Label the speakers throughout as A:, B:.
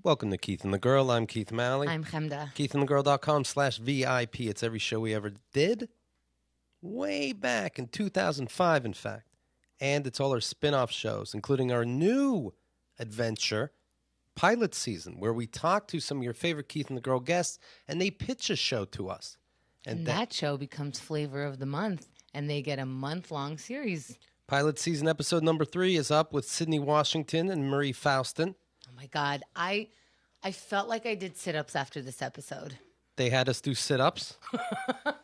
A: Welcome to Keith and the Girl. I'm Keith Malley.
B: I'm Chemda.
A: KeithandtheGirl.com/VIP. It's every show we ever did. Way back in 2005, in fact. And it's all our spin-off shows, including our new adventure, Pilot Season, where we talk to some of your favorite Keith and the Girl guests, and they pitch a show to us.
B: And that show becomes Flavor of the Month, and they get a month-long series.
A: Pilot Season episode number 3 is up with Sydney Washington and Marie Faustin.
B: Oh, my God. I felt like I did sit-ups after this episode.
A: They had us do sit-ups.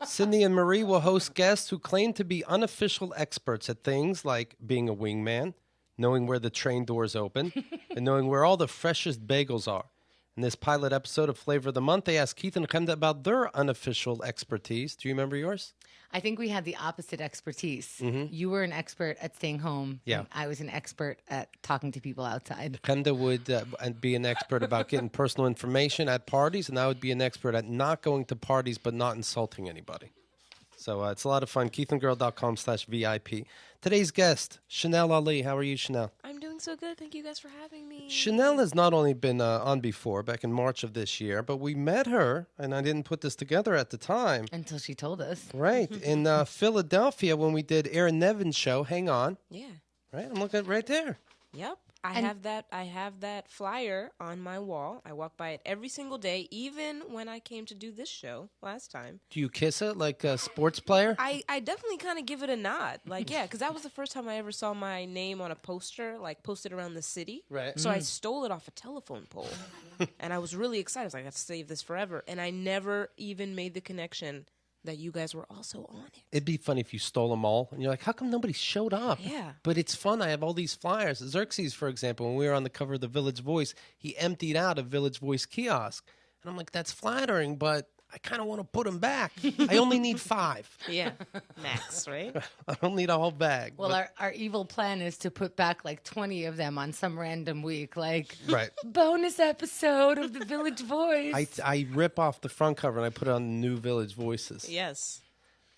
A: Sydney and Marie will host guests who claim to be unofficial experts at things like being a wingman, knowing where the train doors open, and knowing where all the freshest bagels are. In this pilot episode of Flavor of the Month, they asked Keith and Chemda about their unofficial expertise. Do you remember yours?
B: I think we had the opposite expertise.
A: Mm-hmm.
B: You were an expert at staying home.
A: Yeah.
B: And I was an expert at talking to people outside.
A: Chemda would be an expert about getting personal information at parties, and I would be an expert at not going to parties but not insulting anybody. So it's a lot of fun. KeithandGirl.com/VIP. Today's guest, Chanel Ali. How are you, Chanel?
C: I'm doing so good. Thank you guys for having me.
A: Chanel has not only been on before, back in March of this year, but we met her, and I didn't put this together at the time.
B: Until she told us.
A: Right. In Philadelphia when we did Aaron Nevin's show, Hang On.
C: Yeah.
A: Right? I'm looking right there.
C: Yep. I have that flyer on my wall. I walk by it every single day, even when I came to do this show last time.
A: Do you kiss it like a sports player?
C: I definitely kind of give it a nod. Like, yeah, because that was the first time I ever saw my name on a poster, like posted around the city.
A: Right.
C: So I stole it off a telephone pole. And I was really excited. I was like, I have to save this forever. And I never even made the connection that you guys were also on it.
A: It'd be funny if you stole them all, and you're like, how come nobody showed up?
C: Yeah.
A: But it's fun. I have all these flyers. Xerxes, for example, when we were on the cover of the Village Voice, he emptied out a Village Voice kiosk. And I'm like, that's flattering, but I kind of want to put them back. I only need 5.
C: Yeah. Max, right?
A: I don't need a whole bag.
B: Well, our evil plan is to put back like 20 of them on some random week, like
A: right.
B: bonus episode of the Village Voice.
A: I rip off the front cover and I put it on the new Village Voices.
C: Yes.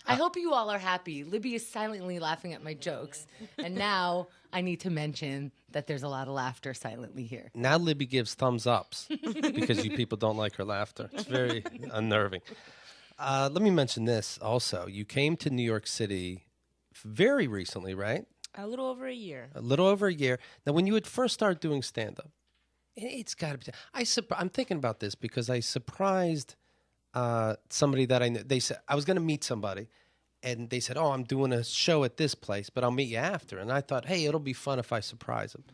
B: I hope you all are happy. Libby is silently laughing at my jokes. And now I need to mention that there's a lot of laughter silently here.
A: Now Libby gives thumbs ups because you people don't like her laughter. It's very unnerving. Let me mention this also. You came to New York City very recently, right?
C: A little over a year.
A: A little over a year. Now, when you would first start doing stand-up, it's got to be... I'm thinking about this because I surprised somebody that I knew. They said, I was going to meet somebody, and they said, oh, I'm doing a show at this place, but I'll meet you after. And I thought, hey, it'll be fun if I surprise them.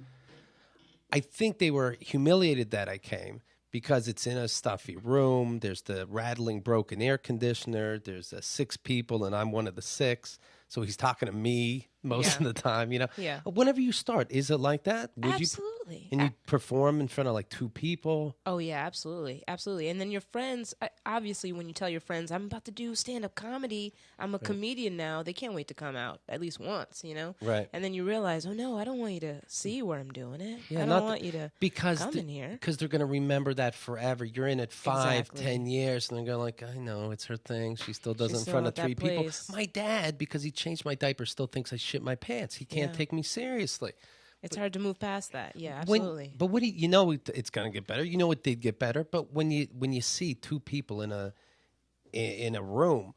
A: I think they were humiliated that I came because it's in a stuffy room. There's the rattling broken air conditioner. There's 6 people, and I'm one of the 6. So he's talking to me most of the time, you know.
C: Yeah.
A: Whenever you start, is it like that?
C: Absolutely.
A: And you perform in front of like 2 people?
C: Oh, yeah, absolutely. Absolutely. And then your friends, obviously, when you tell your friends, I'm about to do stand-up comedy, I'm a comedian now, they can't wait to come out at least once, you know?
A: Right.
C: And then you realize, oh, no, I don't want you to see where I'm doing it.
A: Yeah,
C: I don't want you to come in here.
A: Because they're going to remember that forever. You're in it 5,
C: Exactly.
A: 10 years, and they're going like, I know, it's her thing. She still does it in
C: still
A: front of
C: at
A: 3
C: that
A: people.
C: place.
A: My dad, because he changed my diaper, still thinks I shit my pants. He can't take me seriously.
C: It's hard to move past that. Yeah, absolutely.
A: But what do you know? It's going to get better. You know it did get better. But when you see 2 people in a room,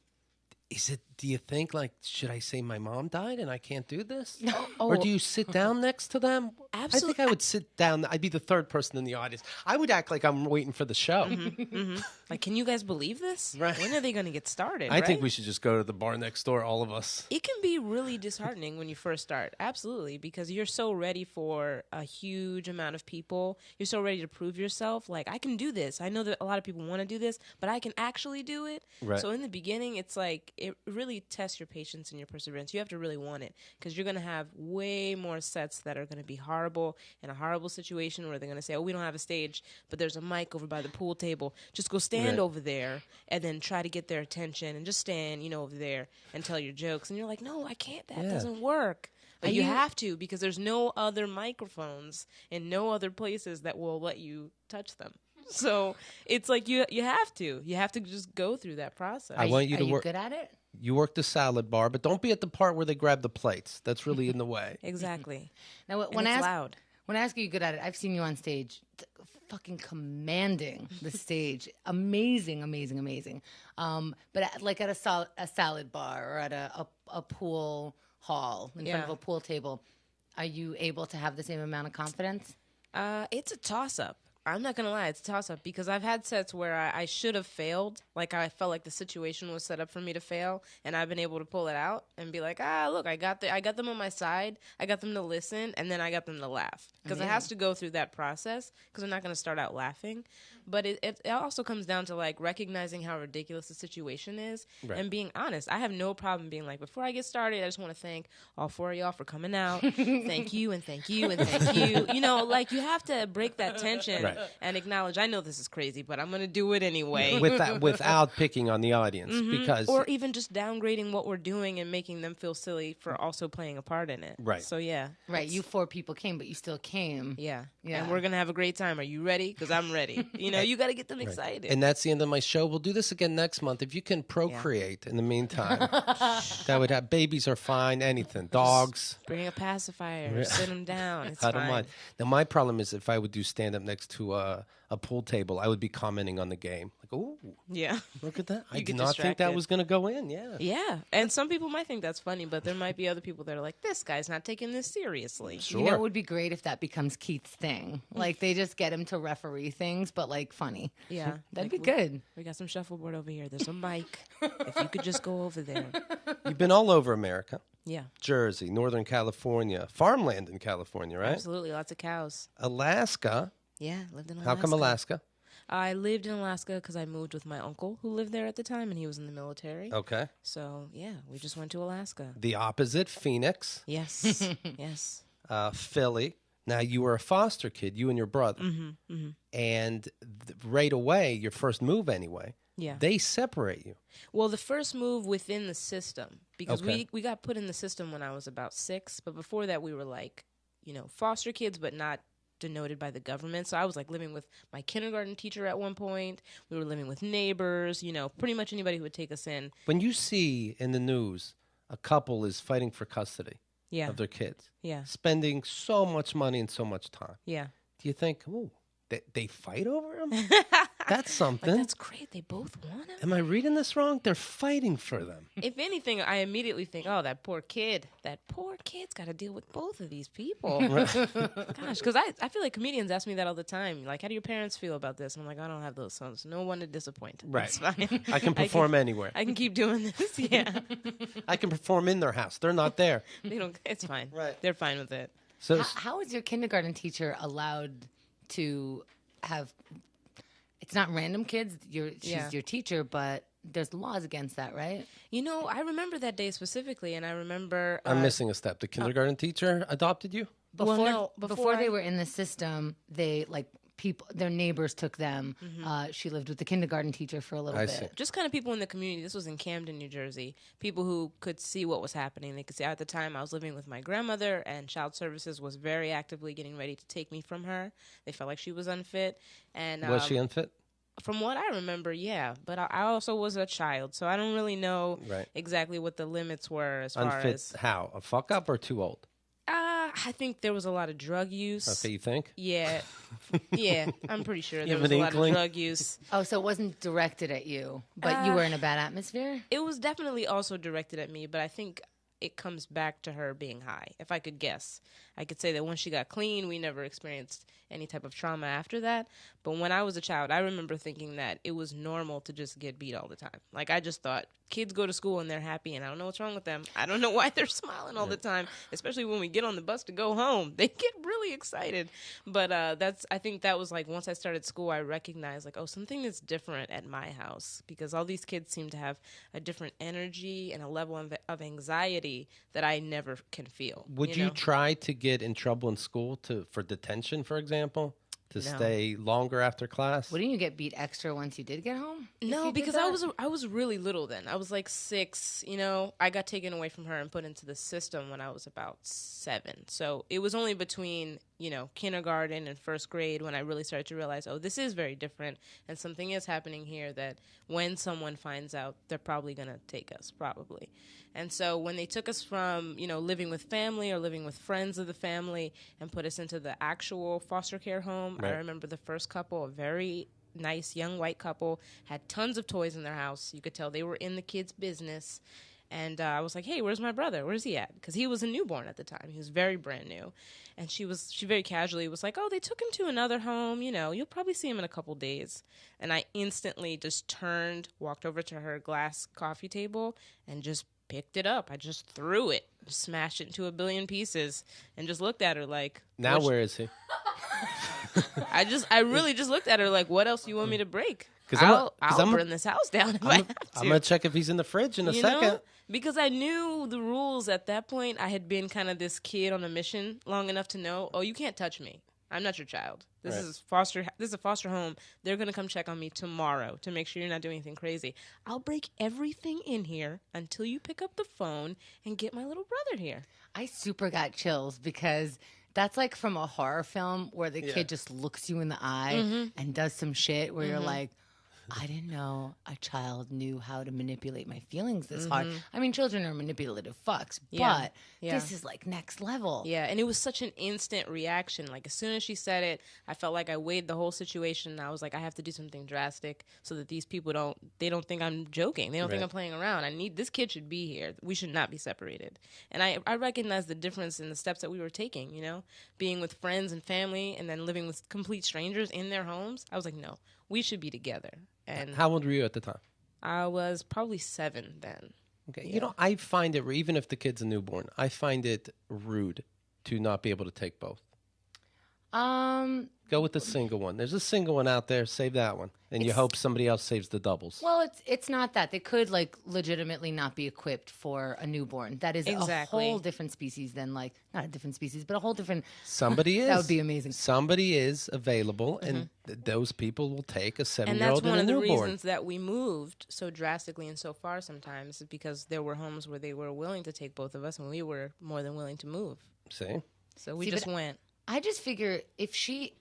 A: do you think like, should I say my mom died and I can't do this? Or do you sit down next to them?
C: Absolutely.
A: I think I would sit down. I'd be the 3rd person in the audience. I would act like I'm waiting for the show.
C: Like, can you guys believe this?
A: Right.
C: When are they going to get started?
A: I think we should just go to the bar next door, all of us.
C: It can be really disheartening when you first start. Absolutely. Because you're so ready for a huge amount of people. You're so ready to prove yourself. Like, I can do this. I know that a lot of people want to do this, but I can actually do it.
A: Right.
C: So in the beginning, it's like, it really tests your patience and your perseverance. You have to really want it because you're going to have way more sets that are going to be horrible in a horrible situation where they're going to say, oh, we don't have a stage, but there's a mic over by the pool table. Just go stand over there and then try to get their attention and just stand, over there and tell your jokes. And you're like, no, I can't. That doesn't work. But you have to because there's no other microphones and no other places that will let you touch them. So it's like you have to. You have to just go through that process.
A: I want you to work.
B: Are you good at it?
A: You work the salad bar, but don't be at the part where they grab the plates. That's really in the way.
C: Exactly.
B: Now,
C: When it's loud.
B: when I ask you good at it, I've seen you on stage fucking commanding the stage. Amazing, amazing, amazing. But like at a salad bar or at a pool hall in front of a pool table, are you able to have the same amount of confidence?
C: It's a toss-up. I'm not going to lie, it's a toss-up because I've had sets where I should have failed. Like, I felt like the situation was set up for me to fail, and I've been able to pull it out and be like, look, I got them on my side. I got them to listen, and then I got them to laugh. Because it has to go through that process because I'm not going to start out laughing. But it also comes down to, like, recognizing how ridiculous the situation is and being honest. I have no problem being like, before I get started, I just want to thank all 4 of y'all for coming out. Thank you, and thank you, and thank you. You know, like, you have to break that tension and acknowledge, I know this is crazy, but I'm going to do it anyway.
A: Without picking on the audience. Because
C: or even just downgrading what we're doing and making them feel silly for also playing a part in it.
A: Right.
C: So, yeah.
B: Right. You 4 people came, but you still came.
C: Yeah. And we're going to have a great time. Are you ready? Because I'm ready. You know, you got to get them excited.
A: And that's the end of my show. We'll do this again next month. If you can procreate in the meantime, that would have babies are fine. Anything, dogs.
C: Bring a pacifier. Sit them down. It's
A: I
C: fine.
A: don't mind. Now my problem is if I would do stand up next to a pool table, I would be commenting on the game. Like, oh,
C: yeah,
A: look at that. I
C: You
A: did
C: get
A: not think that
C: distracted.
A: was going to go in. Yeah.
C: Yeah. And some people might think that's funny, but there might be other people that are like, this guy's not taking this seriously.
A: Sure.
B: You know, it would be great if that becomes Keith's thing. Like, they just get him to referee things, but, like, funny.
C: Yeah.
B: That'd
C: Like,
B: be good.
C: We got some shuffleboard over here. There's a mic. If you could just go over there.
A: You've been all over America.
C: Yeah.
A: Jersey, Northern California, farmland in California, right?
C: Absolutely. Lots of cows.
A: Alaska.
C: Yeah. Lived in Alaska.
A: How come Alaska?
C: I lived in Alaska because I moved with my uncle who lived there at the time, and he was in the military.
A: Okay.
C: So, yeah, we just went to Alaska.
A: The opposite, Phoenix,
C: Yes. Yes.
A: Philly. Now, you were a foster kid, you and your brother. And right away, your first move anyway,
C: Yeah.
A: they separate you.
C: Well, the first move within the system, because
A: Okay.
C: we got put in the system when I was about 6, but before that we were like, you know, foster kids, but not denoted by the government. So I was like living with my kindergarten teacher at one point. We were living with neighbors, you know, pretty much anybody who would take us in.
A: When you see in the news a couple is fighting for custody
C: Yeah.
A: of their kids,
C: Yeah.
A: spending so much money and so much time,
C: Yeah.
A: do you think, oh, they fight over him? That's something.
C: Like, that's great. They both want him.
A: Am I reading this wrong? They're fighting for them.
C: If anything, I immediately think, oh, that poor kid. That poor kid's got to deal with both of these people. Gosh, because I feel like comedians ask me that all the time. Like, how do your parents feel about this? And I'm like, I don't have those sons. No one to disappoint.
A: Right.
C: It's fine.
A: I can perform anywhere.
C: I can keep doing this. Yeah.
A: I can perform in their house. They're not there.
C: They don't. It's fine.
A: Right.
C: They're fine with it.
A: So
B: How is your kindergarten teacher allowed to have? It's not random kids. She's your teacher, but there's laws against that, right?
C: You know, I remember that day specifically, and I remember
A: I'm missing a step. The kindergarten teacher adopted you?
B: Before,
C: no,
B: before
C: before
B: they were in the system, they their neighbors took them. She lived with the kindergarten teacher for a little
A: I
B: bit.
A: see.
C: just kind of people in the community. This was in Camden, New Jersey. People who could see what was happening. They could see. At the time, I was living with my grandmother, and Child Services was very actively getting ready to take me from her. They felt like she was unfit. And
A: Was she unfit?
C: from what I remember, yeah. But I also was a child, so I don't really know exactly what the limits were as far
A: Unfit
C: as.
A: how? A fuck up or too old?
C: I think there was a lot of drug use.
A: Okay, you think?
C: Yeah, yeah. I'm pretty sure there
A: have
C: was
A: an
C: a lot of
A: inkling?
C: drug use.
B: Oh, so it wasn't directed at you, but you were in a bad atmosphere?
C: It was definitely also directed at me, but I think it comes back to her being high. If I could guess, I could say that when she got clean, we never experienced any type of trauma after that. But when I was a child, I remember thinking that it was normal to just get beat all the time. Like, I just thought kids go to school and they're happy, and I don't know what's wrong with them. I don't know why they're smiling all the time, especially when we get on the bus to go home. They get really excited. But I think that was like, once I started school, I recognized like, oh, something is different at my house, because all these kids seem to have a different energy and a level of anxiety that I never can feel.
A: Would you
C: know?
A: try to get in trouble in school for detention, for example? To
C: No.
A: stay longer after class?
B: Wouldn't you get beat extra once you did get home? if you
C: No,
B: did
C: because
B: that?
C: I was really little then. I was like 6. You know, I got taken away from her and put into the system when I was about 7. So it was only between kindergarten and first grade when I really started to realize, oh, this is very different and something is happening here that when someone finds out, they're probably going to take us, probably. And so when they took us from, living with family or living with friends of the family and put us into the actual foster care home, right. I remember the first couple, a very nice young white couple, had tons of toys in their house. You could tell they were in the kids' business. And I was like, hey, where's my brother? Where's he at? Because he was a newborn at the time. He was very brand new. And she very casually was like, oh, they took him to another home. You'll probably see him in a couple days. And I instantly just turned, walked over to her glass coffee table and just picked it up. I just threw it, just smashed it into a billion pieces and just looked at her like.
A: Now where is he?
C: I really just looked at her like, what else do you want me to break? I'll burn this house down if I have to.
A: I'm going to check if he's in the fridge in a second.
C: Because I knew the rules at that point. I had been kind of this kid on a mission long enough to know, oh, you can't touch me. I'm not your child. This is a foster home. They're going to come check on me tomorrow to make sure you're not doing anything crazy. I'll break everything in here until you pick up the phone and get my little brother here.
B: I super got chills because that's like from a horror film where the kid just looks you in the eye and does some shit where you're like, I didn't know a child knew how to manipulate my feelings this hard. I mean, children are manipulative fucks, but this is like next level.
C: Yeah, and it was such an instant reaction. Like as soon as she said it, I felt like I weighed the whole situation. And I was like, I have to do something drastic so that these people don't think I'm joking. They don't think I'm playing around. This kid should be here. We should not be separated. And I recognized the difference in the steps that we were taking, being with friends and family and then living with complete strangers in their homes. I was like, no, we should be together. And
A: how old were you at the time?
C: I was probably 7 then.
A: Okay. Yeah. I find it, even if the kid's a newborn, I find it rude to not be able to take both. Go with the single one. There's a single one out there. Save that one. And you hope somebody else saves the doubles.
B: Well, it's not that. They could legitimately not be equipped for a newborn. That is a whole different species than not a different species, but a whole different.
A: Somebody is.
B: That would be amazing.
A: Somebody is available, and those people will take a 7-year-old and a newborn.
C: And that's one of the reasons that we moved so drastically and so far sometimes, is because there were homes where they were willing to take both of us, and we were more than willing to move.
A: See?
C: So we just went.
B: I just figure if she,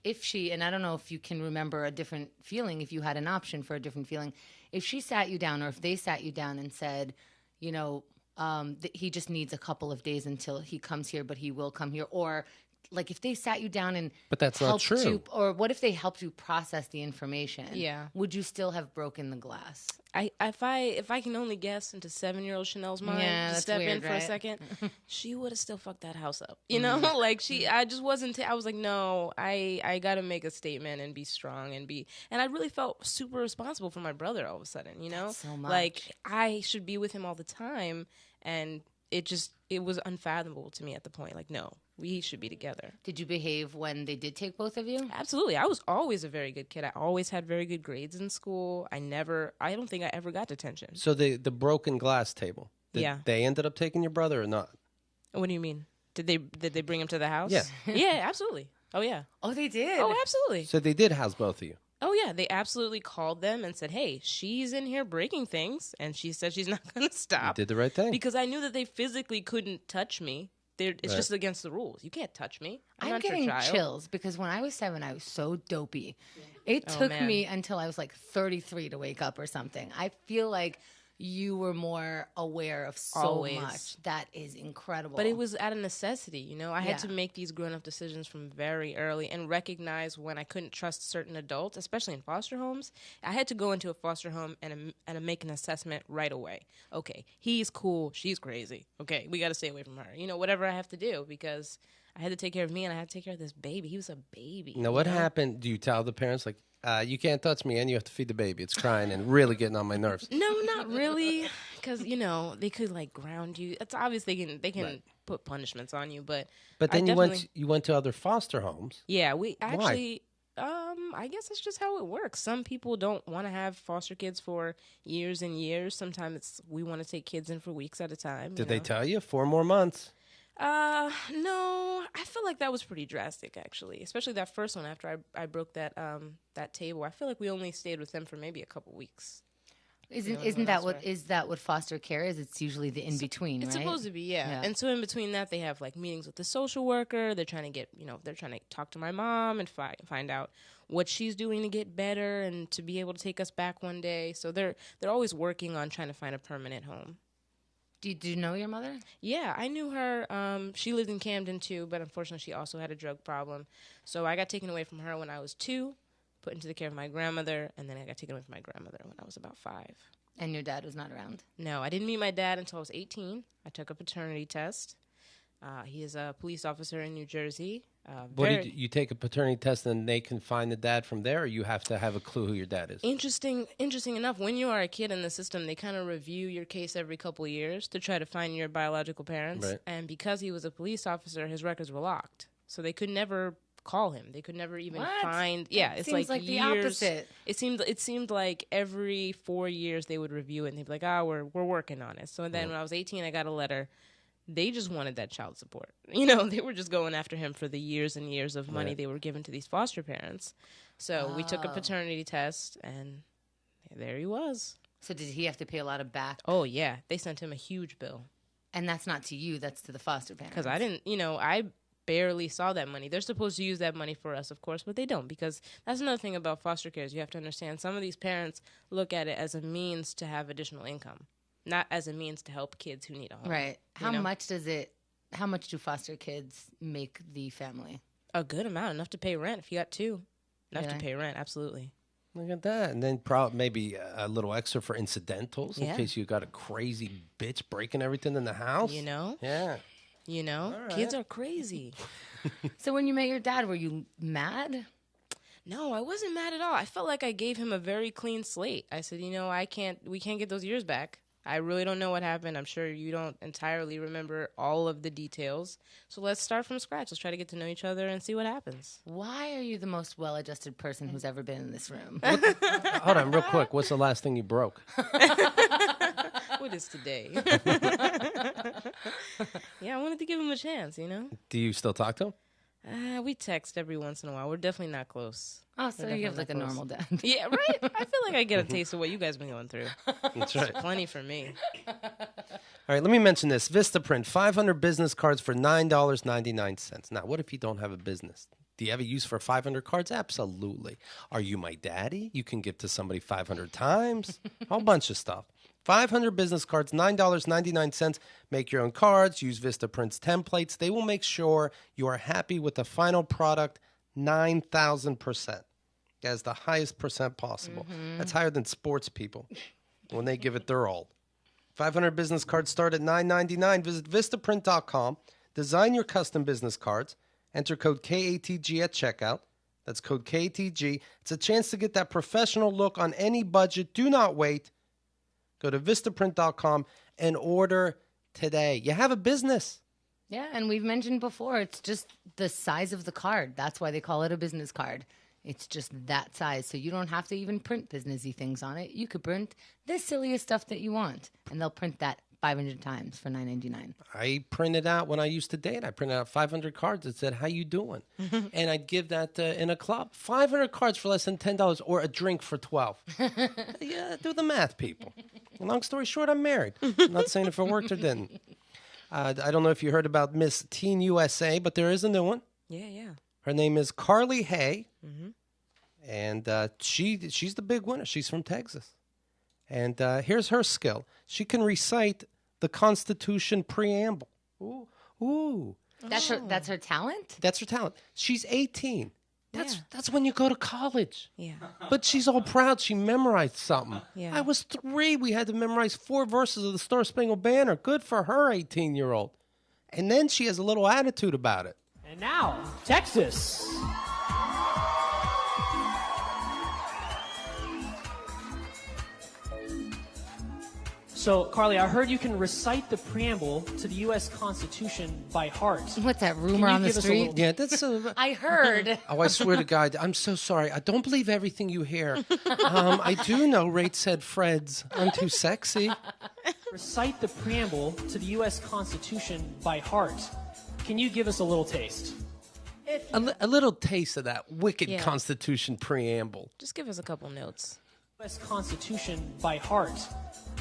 B: and I don't know if you can remember a different feeling, if you had an option for a different feeling, if she sat you down or if they sat you down and said, he just needs a couple of days until he comes here, but he will come here, or if they sat you down and
A: but that's not true.
B: Or what if they helped you process the information?
C: Yeah, would
B: you still have broken the glass?
C: If I can only guess into 7-year-old Chanel's mind, just step in for a second, she would have still fucked that house up. I just wasn't. I was like, no, I got to make a statement and be strong and I really felt super responsible for my brother all of a sudden.
B: That's so much.
C: Like I should be with him all the time, and it was unfathomable to me at the point. Like, no, we should be together.
B: Did you behave when they did take both of you?
C: Absolutely. I was always a very good kid. I always had very good grades in school. I don't think I ever got detention.
A: So the broken glass table, they ended up taking your brother or not?
C: What do you mean? Did they bring him to the house?
A: Yeah.
C: Yeah, absolutely. Oh, yeah.
B: Oh, they did?
C: Oh, absolutely.
A: So they did house both of you?
C: Oh, yeah. They absolutely called them and said, hey, she's in here breaking things, and she said she's not going to stop.
A: You did the right thing.
C: Because I knew that they physically couldn't touch me. It's just against the rules. You can't touch me. I'm not
B: getting
C: your child.
B: Chills because when I was 7, I was so dopey. It took me until I was 33 to wake up or something. I feel like you were more aware of so much. That is incredible.
C: But it was out of necessity, I had to make these grown-up decisions from very early and recognize when I couldn't trust certain adults, especially in foster homes. I had to go into a foster home and make an assessment right away. Okay, he's cool, she's crazy. Okay, we got to stay away from her. Whatever I have to do, because I had to take care of me and I had to take care of this baby. He was a baby.
A: Now, what happened? Do you tell the parents, you can't touch me and you have to feed the baby? It's crying and really getting on my nerves.
C: No, not really, because, they could, ground you. It's obvious they can put punishments on you, but
A: then you went to other foster homes.
C: Yeah, we actually... I guess it's just how it works. Some people don't want to have foster kids for years and years. Sometimes we want to take kids in for weeks at a time.
A: Did they tell you 4 more months?
C: No, I feel like that was pretty drastic, actually. Especially that first one after I broke that table. I feel like we only stayed with them for maybe a couple weeks.
B: Isn't that what foster care is? It's usually the in between, right?
C: It's supposed to be, yeah. And so in between that, they have like meetings with the social worker. They're trying to get, they're trying to talk to my mom and find out what she's doing to get better and to be able to take us back one day. So they're always working on trying to find a permanent home.
B: Do you know your mother?
C: Yeah, I knew her. She lived in Camden too, but unfortunately she also had a drug problem. So I got taken away from her when I was 2. Put into the care of my grandmother, and then I got taken away from my grandmother when I was about 5.
B: And your dad was not around?
C: No, I didn't meet my dad until I was 18. I took a paternity test. He is a police officer in New Jersey.
A: You take a paternity test and they can find the dad from there, or you have to have a clue who your dad is?
C: Interesting enough, when you are a kid in the system, they kind of review your case every couple of years to try to find your biological parents.
A: Right.
C: And because he was a police officer, his records were locked. So they could never call him. They could never even find. Yeah,
B: it
C: it's
B: seems like
C: years.
B: the opposite.
C: It seemed like every 4 years they would review it and they'd be like, we're working on it. So then when I was 18, I got a letter. They just wanted that child support. They were just going after him for the years and years of money they were given to these foster parents. So we took a paternity test, and there he was.
B: So did he have to pay a lot of back?
C: Oh, yeah. They sent him a huge bill.
B: And that's not to you. That's to the foster parents.
C: Because I didn't, I barely saw that money. They're supposed to use that money for us, of course, but they don't, because that's another thing about foster care is you have to understand some of these parents look at it as a means to have additional income, not as a means to help kids who need a home.
B: Right. How much do foster kids make the family?
C: A good amount, enough to pay rent if you got 2. Enough to pay rent, absolutely.
A: Look at that. And then maybe a little extra for incidentals in case you got a crazy bitch breaking everything in the house. Yeah.
C: Right. Kids are crazy.
B: So when you met your dad, were you mad?
C: No, I wasn't mad at all. I felt like I gave him a very clean slate. I said, we can't get those years back. I really don't know what happened. I'm sure you don't entirely remember all of the details. So let's start from scratch. Let's try to get to know each other and see what happens.
B: Why are you the most well-adjusted person who's ever been in this room?
A: Hold on, real quick. What's the last thing you broke?
C: What is today? Yeah, I wanted to give him a chance,
A: Do you still talk to him?
C: We text every once in a while. We're definitely not close.
B: Oh, so you have like a normal dad.
C: Yeah, right? I feel like I get a taste of what you guys have been going through.
A: That's right.
C: It's plenty for me.
A: All right, let me mention this. Vistaprint, 500 business cards for $9.99. Now, what if you don't have a business? Do you have a use for 500 cards? Absolutely. Are you my daddy? You can give to somebody 500 times. A whole bunch of stuff. 500 business cards, $9.99. Make your own cards. Use Vistaprint's templates. They will make sure you are happy with the final product 9,000%. As the highest percent possible. That's higher than sports people when they give it their all. 500 business cards start at $9.99. Visit Vistaprint.com. Design your custom business cards. Enter code KATG at checkout. That's code KATG. It's a chance to get that professional look on any budget. Do not wait. Go to Vistaprint.com and order today. You have a business.
B: Yeah, and we've mentioned before, it's just the size of the card. That's why they call it a business card. It's just that size. So you don't have to even print businessy things on it. You could print the silliest stuff that you want, and they'll print that 500 times for $9.99.
A: I printed out when I used to date. I printed out 500 cards that said, "How you doing?" And I'd give that in a club. 500 cards for less than $10 or a drink for $12. Yeah, do the math, people. Long story short, I'm married. I'm not saying if it worked or didn't. I don't know if you heard about Miss Teen USA, but there is a new one.
C: Yeah.
A: Her name is Carly Hay, and she's the big winner. She's from Texas. And here's her skill. She can recite the Constitution preamble. Ooh.
B: That's her talent?
A: That's her talent. She's 18. That's when you go to college.
C: Yeah.
A: But she's all proud she memorized something.
C: Yeah.
A: I was 3. We had to memorize 4 verses of the Star Spangled Banner. Good for her, 18-year-old. And then she has a little attitude about it.
D: And now, Texas. So, Carly, I heard you can recite the preamble to the U.S. Constitution by heart.
B: What's that, rumor on the street?
A: Yeah, that's
B: I heard.
A: Oh, I swear to God, I'm so sorry. I don't believe everything you hear. I do know Rach said Fred's I'm too sexy.
D: Recite the preamble to the U.S. Constitution by heart. Can you give us a little taste?
A: A little taste of that wicked Constitution preamble.
C: Just give us a couple notes.
D: U.S. Constitution by heart.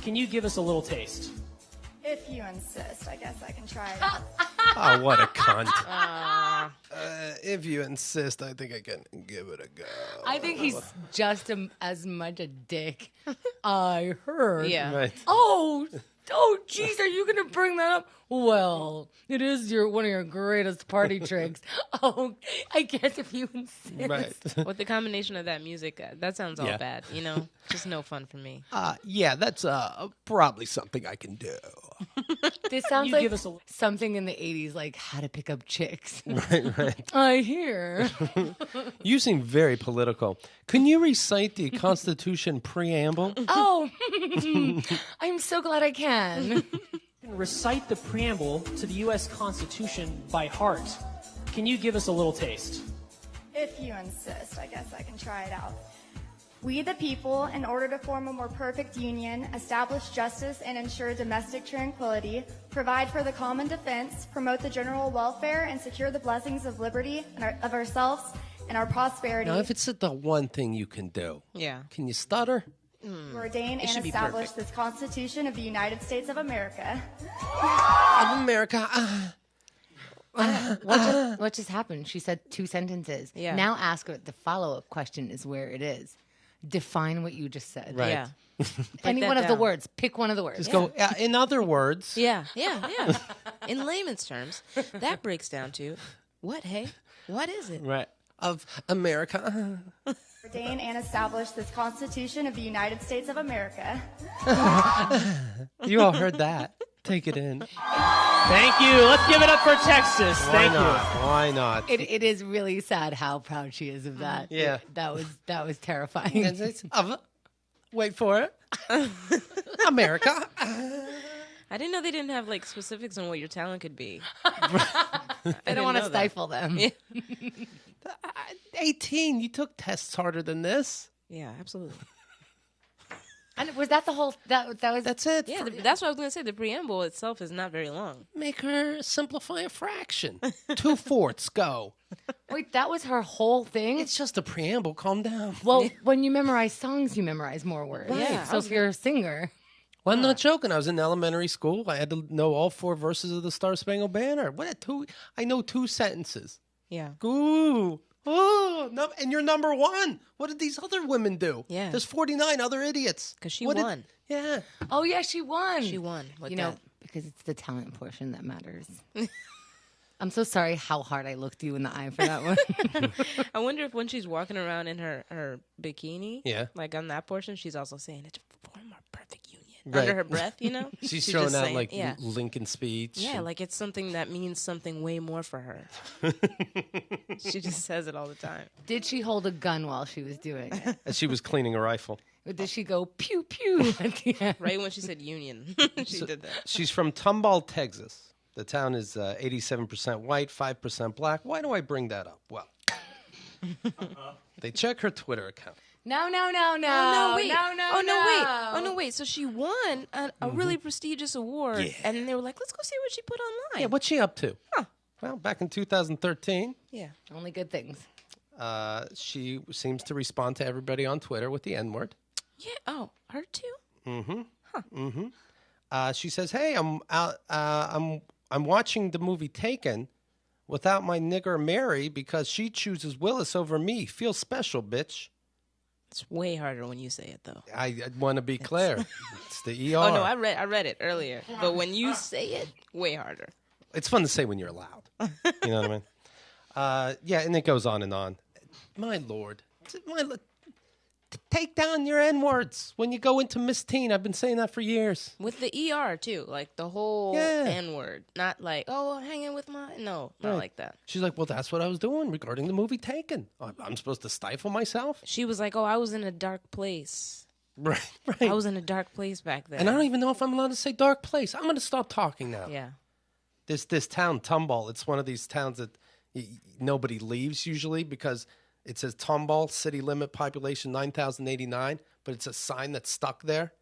D: Can you give us a little taste?
E: If you insist, I guess I can try it out.
A: Oh, what a cunt. If you insist, I think I can give it a go.
B: I think he's just as much a dick. I heard.
C: Yeah.
A: Right.
B: Oh, geez, are you going to bring that up? Well, it is one of your greatest party tricks. Oh, I guess if you insist.
A: Right.
C: With the combination of that music, that sounds all
A: Yeah.
C: bad, Just no fun for me.
A: Yeah, that's probably something I can do.
B: This sounds
D: You
B: like
D: give us a-
B: something in the 80s, like how to pick up chicks.
A: Right.
B: I hear.
A: You seem very political. Can you recite the Constitution preamble?
B: Oh, I'm so glad I can.
D: Recite the preamble to the U.S. Constitution by heart. Can you give us a little taste?
E: If you insist, I guess I can try it out. We, the people, in order to form a more perfect union, establish justice and ensure domestic tranquility, provide for the common defense, promote the general welfare, and secure the blessings of liberty of ourselves and our prosperity.
A: Now, if it's the one thing you can do,
C: Yeah.
A: can you stutter?
E: Ordain and
C: should be
E: establish
C: perfect.
E: this Constitution of the United States of America.
A: Of America.
B: What just happened? She said 2 sentences.
C: Yeah.
B: Now ask her. The follow-up question is where it is. Define what you just said.
A: Right.
C: Yeah.
B: Any
C: that
B: one of the
C: down.
B: words. Pick one of the words.
A: Just go, in other words.
C: Yeah. In layman's terms, that breaks down to what, hey? What is it?
A: Right. Of America.
E: Ordain and establish this Constitution of the United States of America.
A: You all heard that. Take it in.
D: Thank you. Let's give it up for Texas.
A: Why
D: Thank
A: not?
D: you.
A: Why not?
B: It is really sad how proud she is of that.
A: Yeah.
B: That was terrifying.
A: Wait for it. America.
C: I didn't know they didn't have like specifics on what your talent could be.
B: I don't want to
C: know that.
B: stifle them.
A: 18. You took tests harder than this.
C: Yeah, absolutely.
B: And was that the whole that was
A: That's it.
C: Yeah, that's what I was going to say. The preamble itself is not very long.
A: Make her simplify a fraction. 2/4. Go.
B: Wait, that was her whole thing?
A: It's just a preamble. Calm down.
B: Well, when you memorize songs, you memorize more words.
C: Yeah.
B: So if you're a singer,
A: Well, I'm not joking. I was in elementary school. I had to know all 4 verses of the Star Spangled Banner. I know 2 sentences.
C: Yeah.
A: Ooh. Oh, no, and you're number 1. What did these other women do?
C: Yeah.
A: There's 49 other idiots.
C: 'Cause she
A: What did-
C: won.
A: Yeah.
B: oh yeah, she won.
C: She won. With
B: You know,
C: that.
B: because it's the talent portion that matters. I'm so sorry how hard I looked you in the eye for that one.
C: I wonder if when she's walking around in her bikini,
A: Yeah.
C: like on that portion, she's also saying it to form a perfect union
A: Right.
C: under her breath.
A: She's
C: just
A: throwing out
C: saying-
A: like
C: yeah.
A: Lincoln speech.
C: Yeah,
A: and-
C: like it's something that means something way more for her. She just says it all the time.
B: Did she hold a gun while she was doing it?
A: as she was cleaning a rifle.
B: Or did she go pew pew at the end?
C: Right when she said union, she did that.
A: She's from Tomball, Texas. The town is 87% white, 5% black. Why do I bring that up? Well, they check her Twitter account.
B: No.
C: Oh no! Wait!
B: No.
C: Oh no! Wait! So she won a really prestigious award,
A: Yeah.
C: and they were like, "Let's go see what she put online."
A: Yeah, what's she up to? Well, back in 2013,
C: Yeah.
B: Only good things.
A: she seems to respond to everybody on Twitter with the N-word.
C: Yeah. Oh, her too.
A: She says, "Hey, I'm watching the movie Taken without my nigger Mary because she chooses Willis over me. Feel special, bitch."
C: It's way harder when you say it, though.
A: I want to be clear. It's the ER.
C: Oh no, I read it earlier, but when you say it, way harder.
A: It's fun to say when you're loud. You know what I mean? Yeah, and it goes on and on. My lord. Take down your N-words when you go into Miss Teen. I've been saying that for years.
C: With the ER too, like the whole
A: Yeah.
C: N word, not like I'm hanging with my not like that.
A: She's like, well, that's what I was doing regarding the movie Taken. I'm supposed to stifle myself?
C: She was like, I was in a dark place.
A: Right.
C: I was in a dark place back then.
A: And I don't even know if I'm allowed to say dark place. I'm going to stop talking now.
C: Yeah.
A: This town, Tomball, it's one of these towns that nobody leaves usually because it says Tomball, city limit, population 9,089, but it's a sign that's stuck there.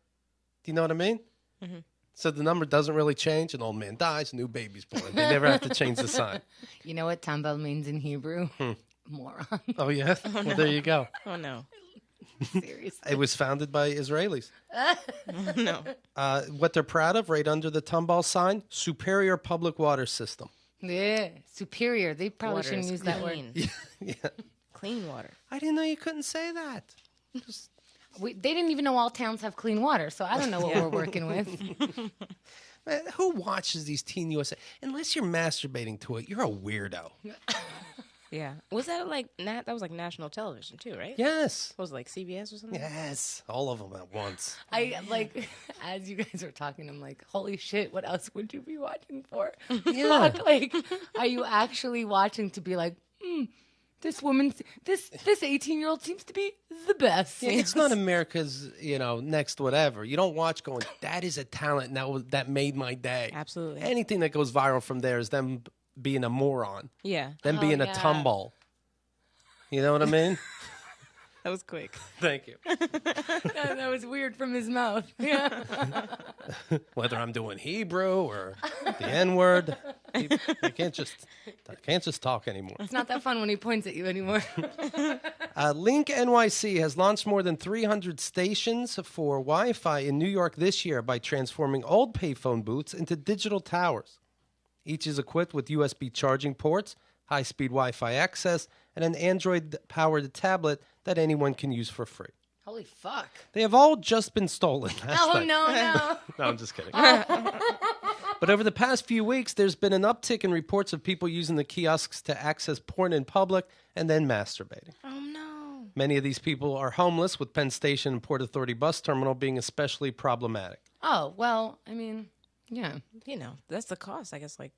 A: Do you know what I mean? Mm-hmm. So the number doesn't really change. An old man dies, new baby's born. They never have to change the sign.
B: You know what Tambal means in Hebrew? Moron.
A: Oh, yeah? Well, there you go.
C: Oh no.
B: Seriously.
A: It was founded by Israelis.
C: No.
A: What they're proud of, right under the Tomball sign, superior public water system.
B: Yeah, superior. They probably
C: Water
B: shouldn't
C: is
B: use that word.
C: clean.
A: Yeah.
C: Clean water.
A: I didn't know you couldn't say that.
B: They didn't even know all towns have clean water, so I don't know what we're working with.
A: Man, who watches these Teen USA? Unless you're masturbating to it, you're a weirdo.
C: Yeah. Was that like that was like national television too, right?
A: Yes.
C: Was it like CBS or something?
A: Yes. All of them at once.
B: I like, as you guys were talking, I'm like, holy shit, what else would you be watching for?
A: Yeah.
B: Like, are you actually watching to be like, this woman, this 18-year-old seems to be the best.
A: Yeah, it's not America's, next whatever. You don't watch going, that is a talent and that made my day.
C: Absolutely.
A: Anything that goes viral from there is them being a moron.
C: Yeah.
A: Them being a
B: yeah.
A: tumble. You know what I mean?
C: That was quick.
A: Thank you.
B: That was weird from his mouth. Yeah.
A: Whether I'm doing Hebrew or the N-word, I can't just talk anymore.
B: It's not that fun when he points at you anymore.
A: Link NYC has launched more than 300 stations for Wi-Fi in New York this year by transforming old payphone booths into digital towers. Each is equipped with USB charging ports, high-speed Wi-Fi access, and an Android-powered tablet that anyone can use for free.
B: Holy fuck.
A: They have all just been stolen.
B: Oh, no.
A: No, I'm just kidding. But over the past few weeks, there's been an uptick in reports of people using the kiosks to access porn in public and then masturbating.
C: Oh no.
A: Many of these people are homeless, with Penn Station and Port Authority bus terminal being especially problematic.
B: Oh, well, I mean, yeah.
C: That's the cost. I guess like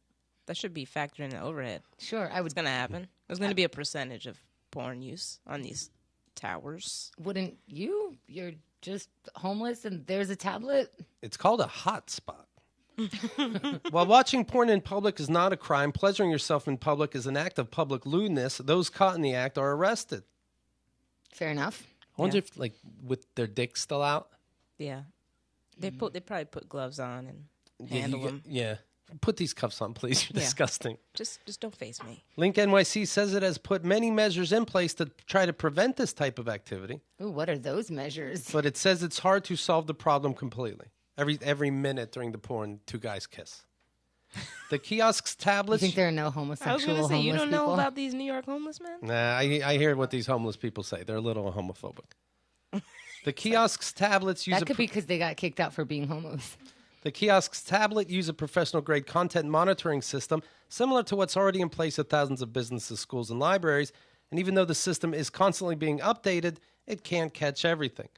C: that should be factored in the overhead.
B: Sure, I would.
C: It's gonna happen. There's gonna be a percentage of porn use on these towers.
B: Wouldn't you? You're just homeless and there's a tablet?
A: It's called a hotspot. While watching porn in public is not a crime, pleasuring yourself in public is an act of public lewdness. Those caught in the act are arrested.
B: Fair enough.
A: I wonder if, like, with their dicks still out.
C: Yeah. They probably put gloves on and handle them.
A: Yeah. Put these cuffs on, please. You're
C: Yeah.
A: disgusting.
C: Just don't face me.
A: Link NYC says it has put many measures in place to try to prevent this type of activity,
B: Ooh, what are those measures?
A: but it says it's hard to solve the problem completely. Every minute during the porn, two guys kiss. The kiosks,
B: You
A: tablets.
B: think there are no
C: I was
B: homosexual
C: gonna say
B: homeless
C: you don't know
B: people?
C: about these New York homeless men?
A: Nah, I hear what these homeless people say. They're a little homophobic. The kiosks, tablets use
B: That could be because they got kicked out for being homos.
A: The kiosk's tablet use a professional-grade content monitoring system similar to what's already in place at thousands of businesses, schools, and libraries. And even though the system is constantly being updated, it can't catch everything.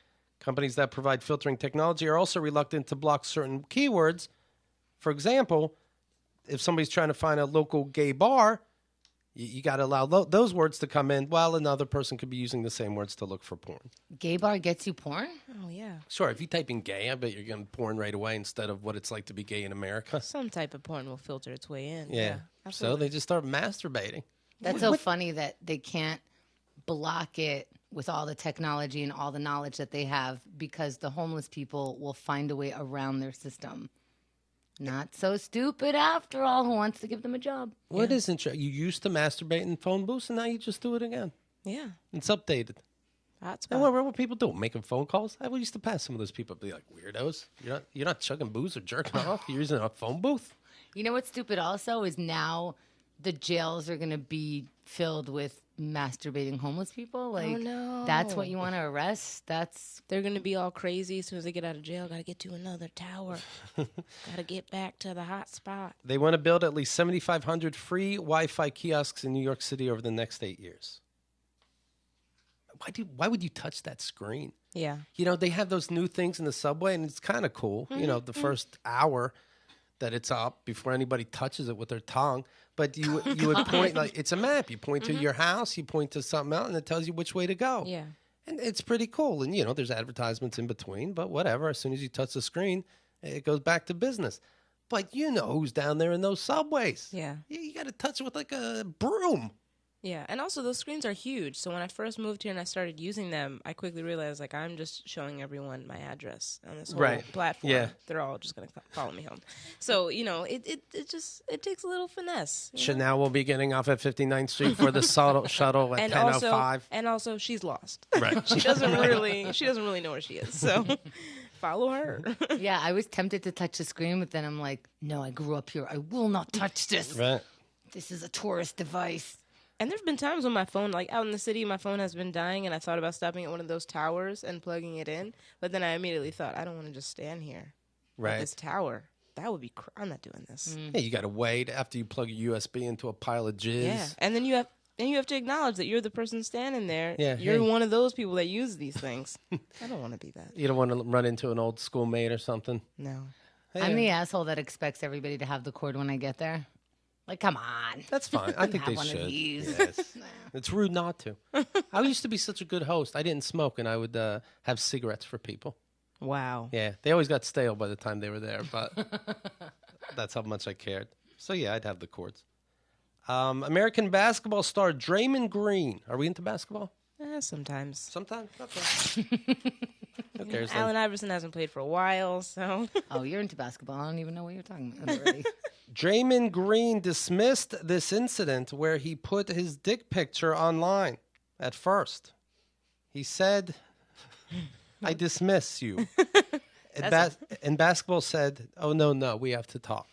A: Companies that provide filtering technology are also reluctant to block certain keywords. For example, if somebody's trying to find a local gay bar, you got to allow those words to come in, while another person could be using the same words to look for porn.
B: Gay bar gets you porn?
C: Oh yeah.
A: Sure, if you type in gay, I bet you're getting porn right away instead of what it's like to be gay in America.
C: Some type of porn will filter its way in.
A: Yeah. So
C: absolutely.
A: they just start masturbating.
B: That's so funny that they can't block it with all the technology and all the knowledge that they have, because the homeless people will find a way around their system. Not so stupid after all. Who wants to give them a job?
A: What is interesting? You used to masturbate in phone booths, and now you just do it again.
C: Yeah.
A: It's updated.
C: Hotspot.
A: And what were people doing? Making phone calls? I used to pass some of those people, be like, weirdos. You're not chugging booze or jerking off. You're using a phone booth.
B: You know what's stupid also is now the jails are going to be filled with masturbating homeless people. Like,
C: no.
B: that's what you want to arrest?
C: They're going to be all crazy as soon as they get out of jail. Got to get to another tower. Got to get back to the hot spot.
A: They want to build at least 7,500 free Wi-Fi kiosks in New York City over the next 8 years. Why would you touch that screen?
C: Yeah.
A: They have those new things in the subway, and it's kind of cool. The first hour that it's up before anybody touches it with their tongue. But you would point, like, it's a map. You point to your house, you point to something else, and it tells you which way to go.
C: Yeah.
A: And it's pretty cool. And, there's advertisements in between, but whatever. As soon as you touch the screen, it goes back to business. But you know who's down there in those subways.
C: Yeah.
A: You got to touch it with, like, a broom.
C: Yeah, and also those screens are huge. So when I first moved here and I started using them, I quickly realized like I'm just showing everyone my address on this whole platform.
A: Yeah.
C: They're all just going to follow me home. So, you know, it takes a little finesse.
A: Chanel will be getting off at 59th Street for the shuttle at 10:05.
C: And also she's lost.
A: Right.
C: she doesn't really know where she is. So follow her.
B: Yeah, I was tempted to touch the screen, but then I'm like, no, I grew up here. I will not touch this.
A: Right.
B: This is a tourist device.
C: And there's been times when my phone, like out in the city, my phone has been dying, and I thought about stopping at one of those towers and plugging it in. But then I immediately thought, I don't want to just stand here at this tower. That would be. I'm not doing this.
A: Yeah, you got to wait after you plug a USB into a pile of jizz.
C: Yeah, and then you have to acknowledge that you're the person standing there.
A: Yeah,
C: you're one of those people that use these things. I don't want to be that.
A: You don't want to run into an old schoolmate or something.
C: No.
A: Hey,
B: I'm the asshole that expects everybody to have the cord when I get there. Like, come on.
A: That's fine. I think
B: Have
A: they
B: one of
A: should.
B: these.
A: Yes. It's rude not to. I used to be such a good host. I didn't smoke, and I would have cigarettes for people.
C: Wow.
A: Yeah, they always got stale by the time they were there, but that's how much I cared. So, yeah, I'd have the cords. American basketball star Draymond Green. Are we into basketball?
C: Sometimes.
A: Sometimes? Okay. Who cares?
C: Allen Iverson hasn't played for a while, so.
B: Oh, you're into basketball. I don't even know what you're talking about already.
A: Draymond Green dismissed this incident where he put his dick picture online at first. He said, I dismiss you. And basketball said, oh, no, we have to talk.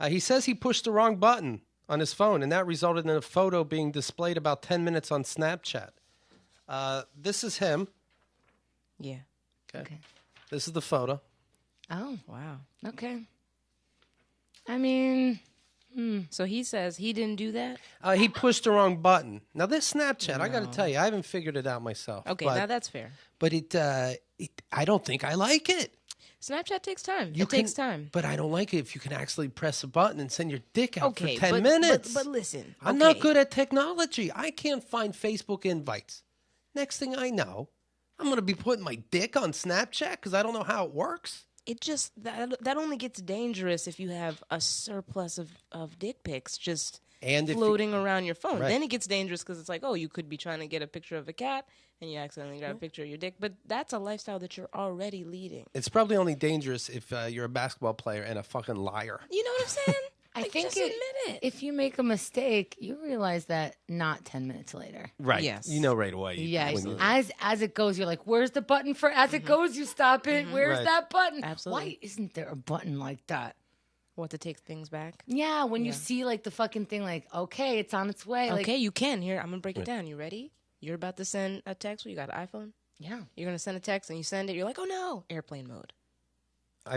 A: He says he pushed the wrong button on his phone, and that resulted in a photo being displayed about 10 minutes on Snapchat. This is him.
C: Yeah.
B: Okay.
A: This is the photo.
B: Oh,
C: Wow.
B: okay. I mean,
C: So he says he didn't do that?
A: He pushed the wrong button. Now, this Snapchat, I got to tell you, I haven't figured it out myself.
C: Okay,
A: but,
C: now that's fair.
A: But I don't think I like it.
C: Snapchat takes time. It takes time.
A: But I don't like it if you can actually press a button and send your dick out
C: Okay,
A: for 10
C: but,
A: minutes.
C: But listen.
A: I'm not good at technology. I can't find Facebook invites. Next thing I know, I'm going to be putting my dick on Snapchat because I don't know how it works.
C: It just, that only gets dangerous if you have a surplus of dick pics just floating around your phone.
A: Right.
C: Then it gets dangerous because it's like, oh, you could be trying to get a picture of a cat and you accidentally got a picture of your dick. But that's a lifestyle that you're already leading.
A: It's probably only dangerous if you're a basketball player and a fucking liar.
C: You know what I'm saying?
B: I think
C: just admit it.
B: if you make a mistake, you realize that not 10 minutes later.
A: Right.
C: Yes.
A: You know right away.
B: Yeah,
A: when you-
B: as it goes, you're like, where's the button for as it goes, you stop it. Where's
A: Right.
B: that button?
C: Absolutely.
B: Why isn't there a button like that?
C: What, to take things back?
B: Yeah, when you see like the fucking thing, like, okay, it's on its way.
C: Okay,
B: Like,
C: you can. Here, I'm going to break it down. You ready? You're about to send a text. Well, you got an iPhone?
B: yeah,
C: You're going to send a text and you send it. You're like, oh no, airplane mode.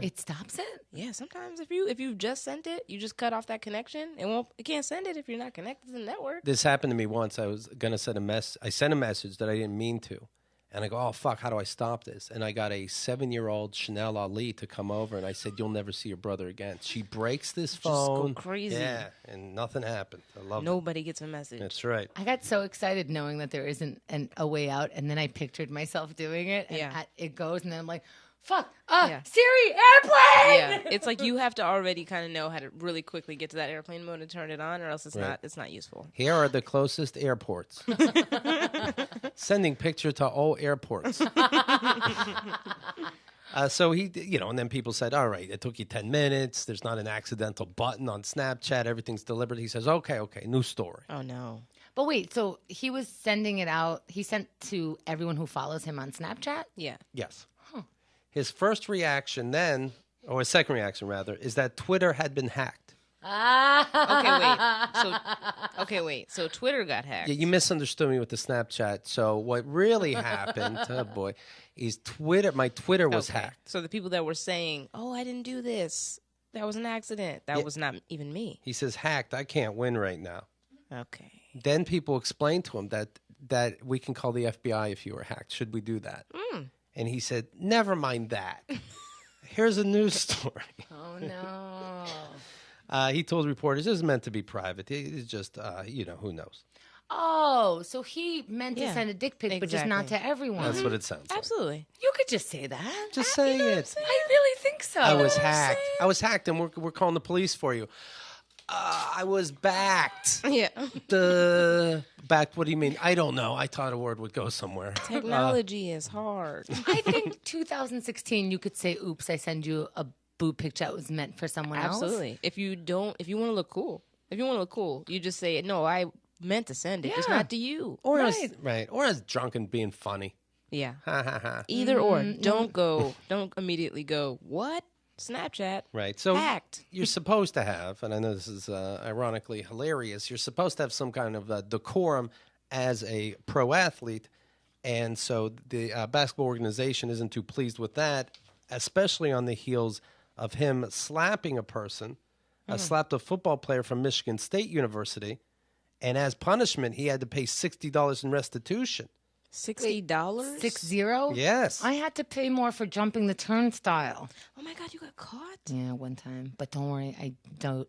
B: it stops it.
C: Yeah, sometimes if you've just sent it, you just cut off that connection. It can't send it if you're not connected to the network.
A: This happened to me once. I was going to send I sent a message that I didn't mean to. And I go, oh, fuck, how do I stop this? And I got a 7-year-old Chanel Ali to come over, and I said, you'll never see your brother again. She breaks this phone.
C: Just go crazy.
A: Yeah, and nothing happened. I love it.
C: Nobody gets a message.
A: That's right.
B: I got so excited knowing that there isn't a way out, and then I pictured myself doing it. And
C: Yeah.
B: it goes, and then I'm like, fuck,
C: Yeah.
B: Siri, airplane!
C: Yeah, it's like you have to already kind of know how to really quickly get to that airplane mode and turn it on, or else it's not useful.
A: Here are the closest airports. Sending picture to all airports. So he, and then people said, all right, it took you 10 minutes. There's not an accidental button on Snapchat. Everything's deliberate. He says, okay, new story.
C: Oh no.
B: But wait, so he was sending it out. He sent to everyone who follows him on Snapchat?
C: Yeah.
A: Yes. His first reaction then, or his second reaction rather, is that Twitter had been hacked.
C: Okay, wait. So Twitter got hacked.
A: Yeah, you misunderstood me with the Snapchat. So what really happened, oh boy, is my Twitter was hacked.
C: So the people that were saying, "Oh, I didn't do this. That was an accident." That was not even me.
A: He says, hacked, I can't win right now.
C: Okay.
A: Then people explained to him that we can call the FBI if you were hacked. Should we do that? And he said, never mind that. Here's a news story.
B: Oh, no.
A: He told reporters, this is meant to be private. It's just, who knows?
B: Oh, so he meant to
C: Yeah,
B: send a dick pic, but just not to everyone.
A: That's what it sounds like.
C: Absolutely.
B: You could just say that.
A: Just say it.
B: I really think so.
A: I was hacked. I was hacked, and we're calling the police for you. I was backed.
C: Yeah.
A: Backed, what do you mean? I don't know. I thought a word would go somewhere.
C: Technology is hard.
B: I think 2016, you could say, oops, I send you a boob picture that was meant for someone else.
C: Absolutely. If you want to look cool, you just say, no, I meant to send it, just not to you.
A: Or or as drunk and being funny.
C: Yeah.
A: Ha ha ha.
C: Either or. Don't immediately go, what? Snapchat.
A: Right. So
C: hacked.
A: you're supposed to have, and I know this is ironically hilarious, you're supposed to have some kind of decorum as a pro athlete. And so the basketball organization isn't too pleased with that, especially on the heels of him slapping a person, slapped a football player from Michigan State University. And as punishment, he had to pay $60 in restitution.
C: $60?
B: 60?
A: Yes.
B: I had to pay more for jumping the turnstile.
C: Oh my God, you got caught?
B: Yeah, one time. But don't worry,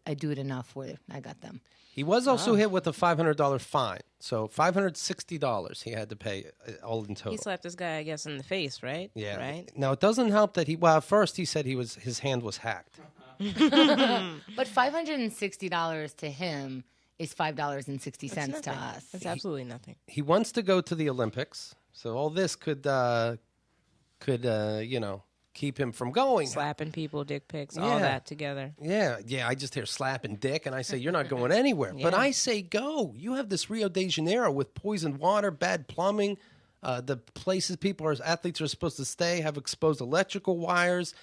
B: I do it enough where I got them.
A: He was also hit with a $500 fine. So $560 he had to pay all in total.
C: He slapped this guy, I guess, in the face, right?
A: Yeah.
C: Right?
A: Now, it doesn't help that at first he said his hand was hacked.
B: But $560 to him is $5.60 to us.
C: That's absolutely nothing.
A: He wants to go to the Olympics. So all this could keep him from going.
C: Slapping people, dick pics, all that together.
A: Yeah, I just hear slapping dick, and I say, you're not going anywhere. But I say, go. You have this Rio de Janeiro with poisoned water, bad plumbing. The places athletes are supposed to stay have exposed electrical wires.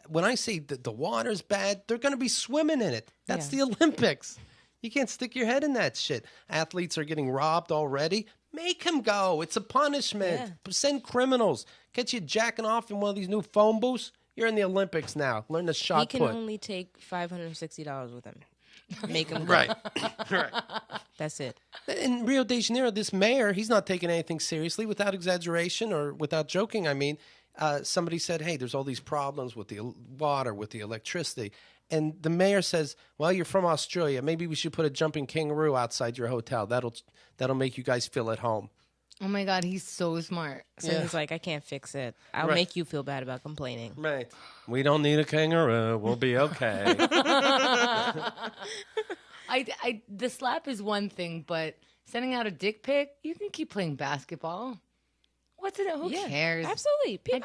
A: When I say that the water's bad, they're going to be swimming in it. That's the Olympics. You can't stick your head in that shit. Athletes are getting robbed already. Make him go. It's a punishment.
C: Yeah.
A: Send criminals. Get you jacking off in one of these new phone booths. You're in the Olympics now. Learn the shot
C: put. He can only take $560 with him. Make him go.
A: Right.
C: That's it.
A: In Rio de Janeiro, this mayor, he's not taking anything seriously, without exaggeration or without joking. I mean, somebody said, hey, there's all these problems with the water, with the electricity. And the mayor says, well, you're from Australia. Maybe we should put a jumping kangaroo outside your hotel. That'll make you guys feel at home.
B: Oh, my God. He's so smart.
C: So he's like, I can't fix it. I'll make you feel bad about complaining.
A: Right. We don't need a kangaroo. We'll be okay.
B: The slap is one thing, but sending out a dick pic, you can keep playing basketball. What's it? Who cares?
C: Absolutely. Look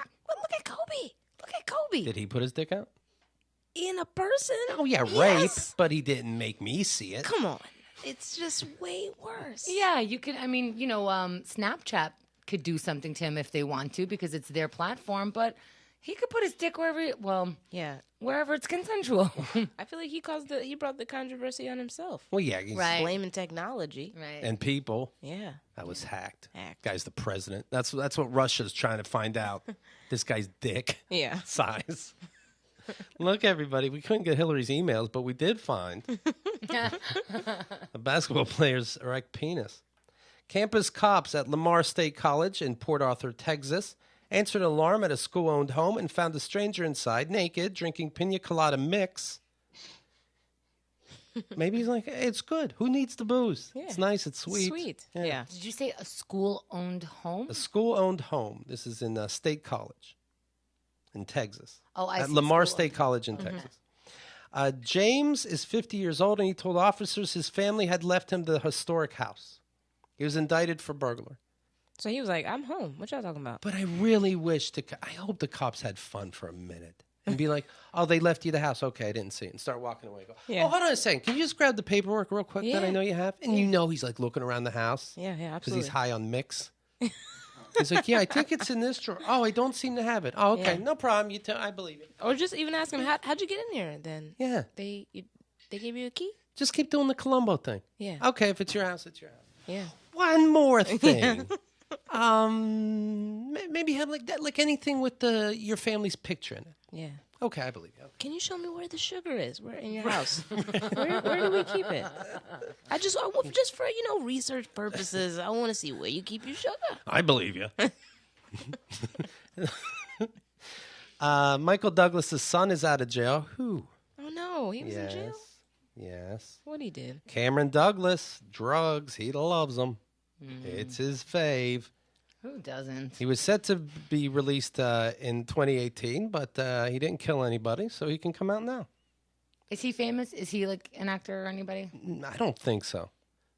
C: at Kobe. Look at Kobe.
A: Did he put his dick out?
C: In a person?
A: Oh, yeah, rape, but he didn't make me see it.
C: Come on. It's just way worse.
B: Yeah, you could, Snapchat could do something to him if they want to because it's their platform, but he could put his dick wherever it's consensual.
C: I feel like he brought the controversy on himself.
A: Well, yeah. He's
C: blaming technology.
B: Right.
A: And people.
C: Yeah.
A: That was hacked. Guy's the president. That's what Russia's trying to find out. This guy's dick size. Look, everybody, we couldn't get Hillary's emails, but we did find a basketball player's erect penis. Campus cops at Lamar State College in Port Arthur, Texas, answered an alarm at a school-owned home and found a stranger inside, naked, drinking pina colada mix. Maybe he's like, hey, it's good. Who needs the booze? Yeah. It's nice. It's sweet.
C: Sweet. Yeah.
B: Did you say a school-owned home?
A: A school-owned home. This is in State College in Texas.
B: Oh, I see.
A: At Lamar State College in Texas. James is 50 years old, and he told officers his family had left him the historic house. He was indicted for burglary.
C: So he was like, I'm home. What y'all talking about?
A: But I really wish I hope the cops had fun for a minute and be like, oh, they left you the house. Okay, I didn't see it. And start walking away. Go, oh, hold on a second. Can you just grab the paperwork real quick that I know you have? And he's like looking around the house.
C: Yeah, absolutely.
A: Because he's high on mix. He's like, yeah, I think it's in this drawer. Oh, I don't seem to have it. Oh, okay. No problem. I believe it.
C: Or just even ask him, how'd you get in there then?
A: Yeah.
C: They gave you a key?
A: Just keep doing the Columbo thing.
C: Yeah.
A: Okay, if it's your house, it's your house.
C: Yeah.
A: One more thing. Maybe have like anything with your family's picture in it.
C: Yeah.
A: Okay, I believe you.
C: Can you show me where the sugar is? Where in your house? where do we keep it? Just for research purposes, I want to see where you keep your sugar.
A: I believe you. Michael Douglas's son is out of jail. Who?
C: Oh no, he was in jail.
A: Yes.
C: What he did?
A: Cameron Douglas, drugs. He loves them. It's his fave.
B: Who doesn't?
A: He was set to be released in 2018, but he didn't kill anybody, so he can come out now.
B: Is he famous? Is he like an actor or anybody?
A: I don't think so.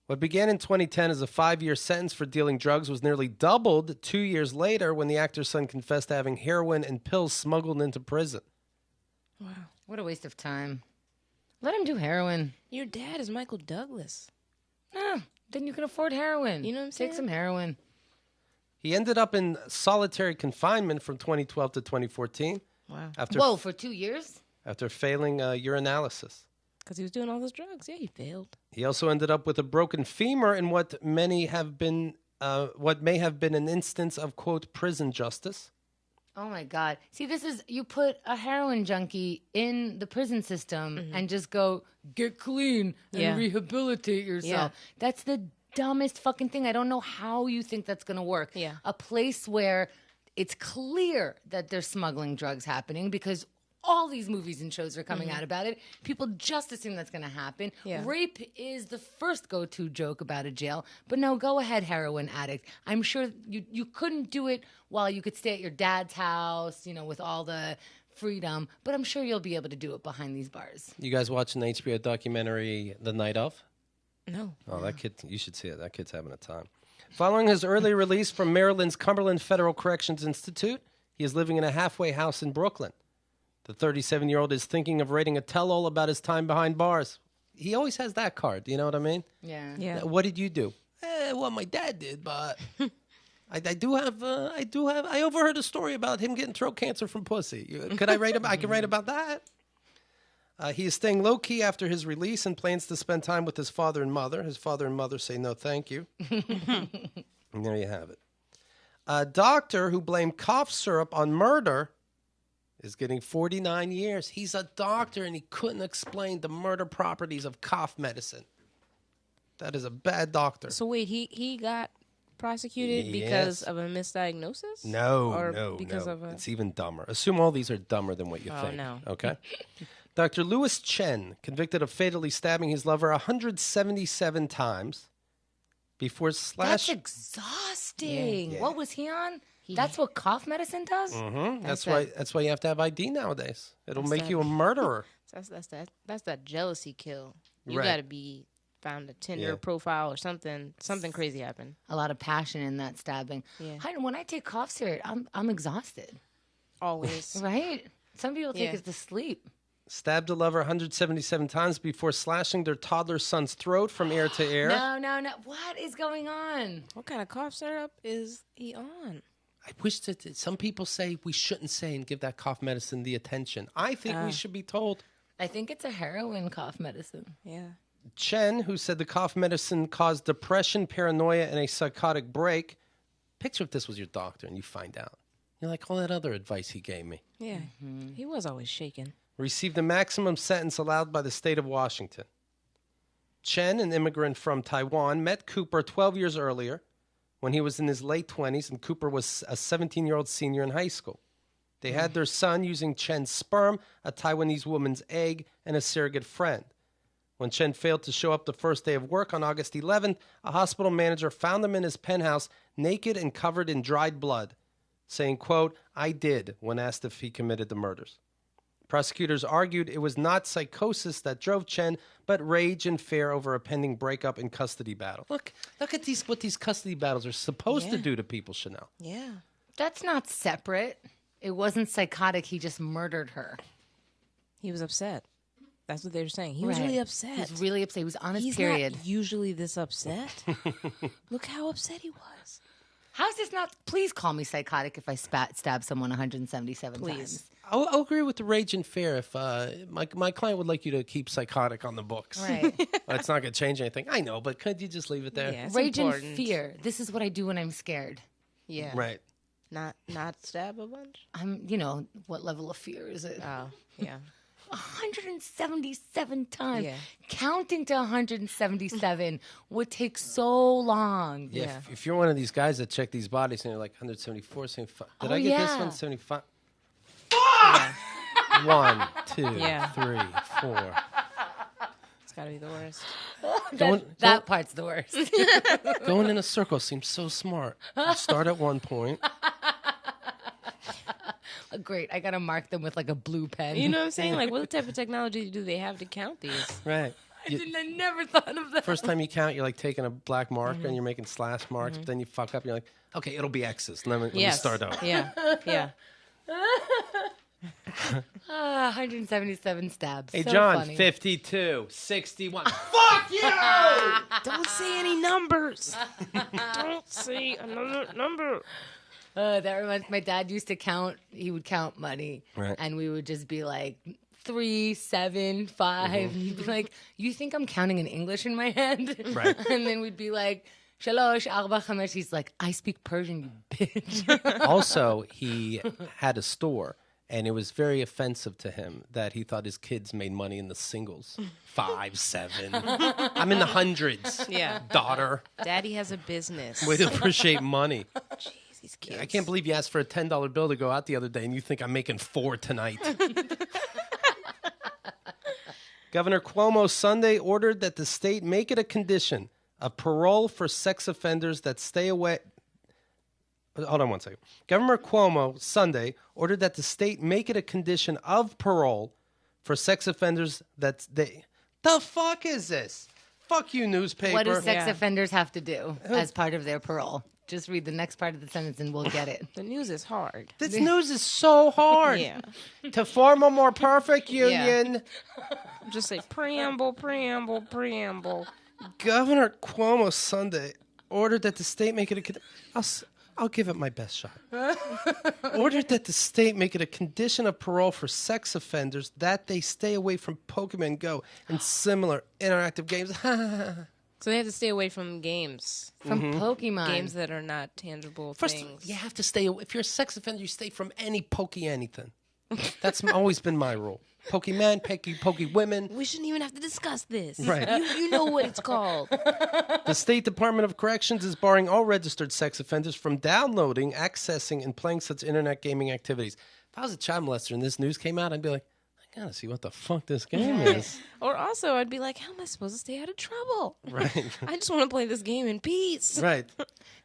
A: What began in 2010 as a 5-year sentence for dealing drugs was nearly doubled 2 years later when the actor's son confessed to having heroin and pills smuggled into prison.
C: Wow.
B: What a waste of time. Let him do heroin.
C: Your dad is Michael Douglas.
B: Then you can afford heroin.
C: You know what I'm saying?
B: Take some heroin.
A: He ended up in solitary confinement from 2012 to 2014.
C: Wow.
B: Whoa, for 2 years?
A: After failing urinalysis.
C: Because he was doing all those drugs. Yeah, he failed.
A: He also ended up with a broken femur in what may have been an instance of, quote, prison justice.
B: Oh, my God. See, this is, you put a heroin junkie in the prison system and just go, get clean and rehabilitate yourself.
C: Yeah.
B: That's the dumbest fucking thing. I don't know how you think that's going to work.
C: Yeah.
B: A place where it's clear that there's smuggling drugs happening because all these movies and shows are coming out about it. People just assume that's going to happen.
C: Yeah.
B: Rape is the first go-to joke about a jail. But no, go ahead, heroin addict. I'm sure you couldn't do it while you could stay at your dad's house, with all the freedom. But I'm sure you'll be able to do it behind these bars.
A: You guys watching the HBO documentary The Night Of?
C: No.
A: Oh, that kid, you should see it. That kid's having a time. Following his early release from Maryland's Cumberland Federal Corrections Institute, he is living in a halfway house in Brooklyn. The 37-year-old is thinking of writing a tell-all about his time behind bars. He always has that card. You know what I mean?
B: Yeah.
A: What did you do? Well, my dad did, but I overheard a story about him getting throat cancer from pussy. Could I write about? I can write about that. He is staying low-key after his release and plans to spend time with his father and mother. His father and mother say no thank you. And there you have it. A doctor who blamed cough syrup on murder is getting 49 years. He's a doctor, and he couldn't explain the murder properties of cough medicine. That is a bad doctor.
C: So wait, he got prosecuted because of a misdiagnosis?
A: No.
C: Because of a...
A: It's even dumber. Assume all these are dumber than what you think.
C: Oh, no.
A: Okay? Dr. Louis Chen, convicted of fatally stabbing his lover 177 times before
B: That's exhausting.
A: Yeah.
B: What was he on? That's what cough medicine does?
A: Mm-hmm. That's why you have to have ID nowadays. It'll make you a murderer.
C: That's that jealousy kill. You
A: Right.
C: got to be found a Tinder profile or something. Something crazy happened.
B: A lot of passion in that stabbing.
C: Yeah.
B: When I take cough syrup, I'm exhausted.
C: Always.
B: Right? Some people take it to sleep.
A: Stabbed a lover 177 times before slashing their toddler son's throat from ear to ear.
B: No. What is going on?
C: What kind of cough syrup is he on?
A: I wish that some people say we shouldn't say and give that cough medicine the attention. I think we should be told.
B: I think it's a heroin cough medicine.
C: Yeah.
A: Chen, who said the cough medicine caused depression, paranoia, and a psychotic break. Picture if this was your doctor and you find out. You're like, all that other advice he gave me.
C: Yeah. He was always shaking.
A: Received the maximum sentence allowed by the state of Washington. Chen, an immigrant from Taiwan, met Cooper 12 years earlier when he was in his late 20s and Cooper was a 17-year-old senior in high school. They had their son using Chen's sperm, a Taiwanese woman's egg, and a surrogate friend. When Chen failed to show up the first day of work on August 11th, a hospital manager found him in his penthouse naked and covered in dried blood, saying, quote, "I did," when asked if he committed the murders. Prosecutors argued it was not psychosis that drove Chen, but rage and fear over a pending breakup and custody battle. Look at what these custody battles are supposed to do to people, Chanel.
C: Yeah.
B: That's not separate. It wasn't psychotic. He just murdered her.
C: He was upset. That's what they were saying. He was really upset.
B: He was really upset. He was on his
C: He's
B: period.
C: not usually this upset. Look how upset he was.
B: How's this not? Please call me psychotic if I stab someone 177 times.
A: I'll agree with the rage and fear if my client would like you to keep psychotic on the books.
B: Right.
A: Well, it's not going to change anything. I know, but could you just leave it there?
C: Yeah, it's
B: Rage
C: important.
B: and fear. This is what I do when I'm scared.
C: Yeah.
A: Right.
C: Not stab a bunch?
B: What level of fear is it?
C: Oh, yeah.
B: 177 times.
C: Yeah.
B: Counting to 177 would take so long.
A: Yeah. If you're one of these guys that check these bodies and you're like 174, 75. Did I get this one? 75.
C: Yeah.
A: 1, 2,
C: Yeah.
A: 3, 4.
C: It's got to be the worst.
B: That part's the worst.
A: Going in a circle seems so smart. You start at one point.
B: Great. I got to mark them with like a blue pen.
C: You know what I'm saying? Like, what type of technology do they have to count these?
A: Right.
B: I never thought of that.
A: First time you count, you're like taking a black marker and you're making slash marks, but then you fuck up and you're like, okay, it'll be X's. Let me start over.
C: Yeah, yeah.
B: 177 stabs.
A: Hey,
B: So
A: John,
B: funny.
A: 52, 61. Fuck you!
C: Don't say any numbers. Don't say another number.
B: That reminds my dad used to count. He would count money.
A: Right.
B: And we would just be like 3, 7, 5. And he'd be like, you think I'm counting in English in my head?
A: Right.
B: And then we'd be like, Shalosh, Arba, Chamesh. He's like, I speak Persian, you bitch.
A: Also, he had a store, and it was very offensive to him that he thought his kids made money in the singles. 5, 7. I'm in the hundreds.
C: Yeah.
A: Daughter.
C: Daddy has a business.
A: Way to appreciate money.
C: Jeez, these kids.
A: I can't believe you asked for a $10 bill to go out the other day, and you think I'm making 4 tonight. Governor Cuomo Sunday ordered that the state make it a condition of parole for sex offenders that stay away. Hold on one second. Governor Cuomo Sunday ordered that the state make it a condition of parole for sex offenders that they. The fuck is this? Fuck you, newspaper.
B: What do sex
C: Yeah.
B: offenders have to do as part of their parole? Just read the next part of the sentence and we'll get it.
C: The news is hard.
A: This news is so hard.
C: Yeah.
A: To form a more perfect union,
C: Just say preamble, preamble, preamble.
A: Governor Cuomo Sunday ordered that the state make it a. I'll give it my best shot. Ordered that the state make it a condition of parole for sex offenders that they stay away from Pokémon Go and similar interactive games.
C: So they have to stay away from games.
B: From Pokemon.
C: Games that are not tangible
A: First,
C: things.
A: you have to stay. If you're a sex offender, you stay from any pokey anything. That's always been my rule. Pokemon, pokey women.
C: We shouldn't even have to discuss this.
A: Right.
C: You know what it's called.
A: The State Department of Corrections is barring all registered sex offenders from downloading, accessing, and playing such internet gaming activities. If I was a child molester and this news came out, I'd be like, I gotta see what the fuck this game is.
C: Or also, I'd be like, how am I supposed to stay out of trouble?
A: Right.
C: I just want to play this game in peace.
A: Right.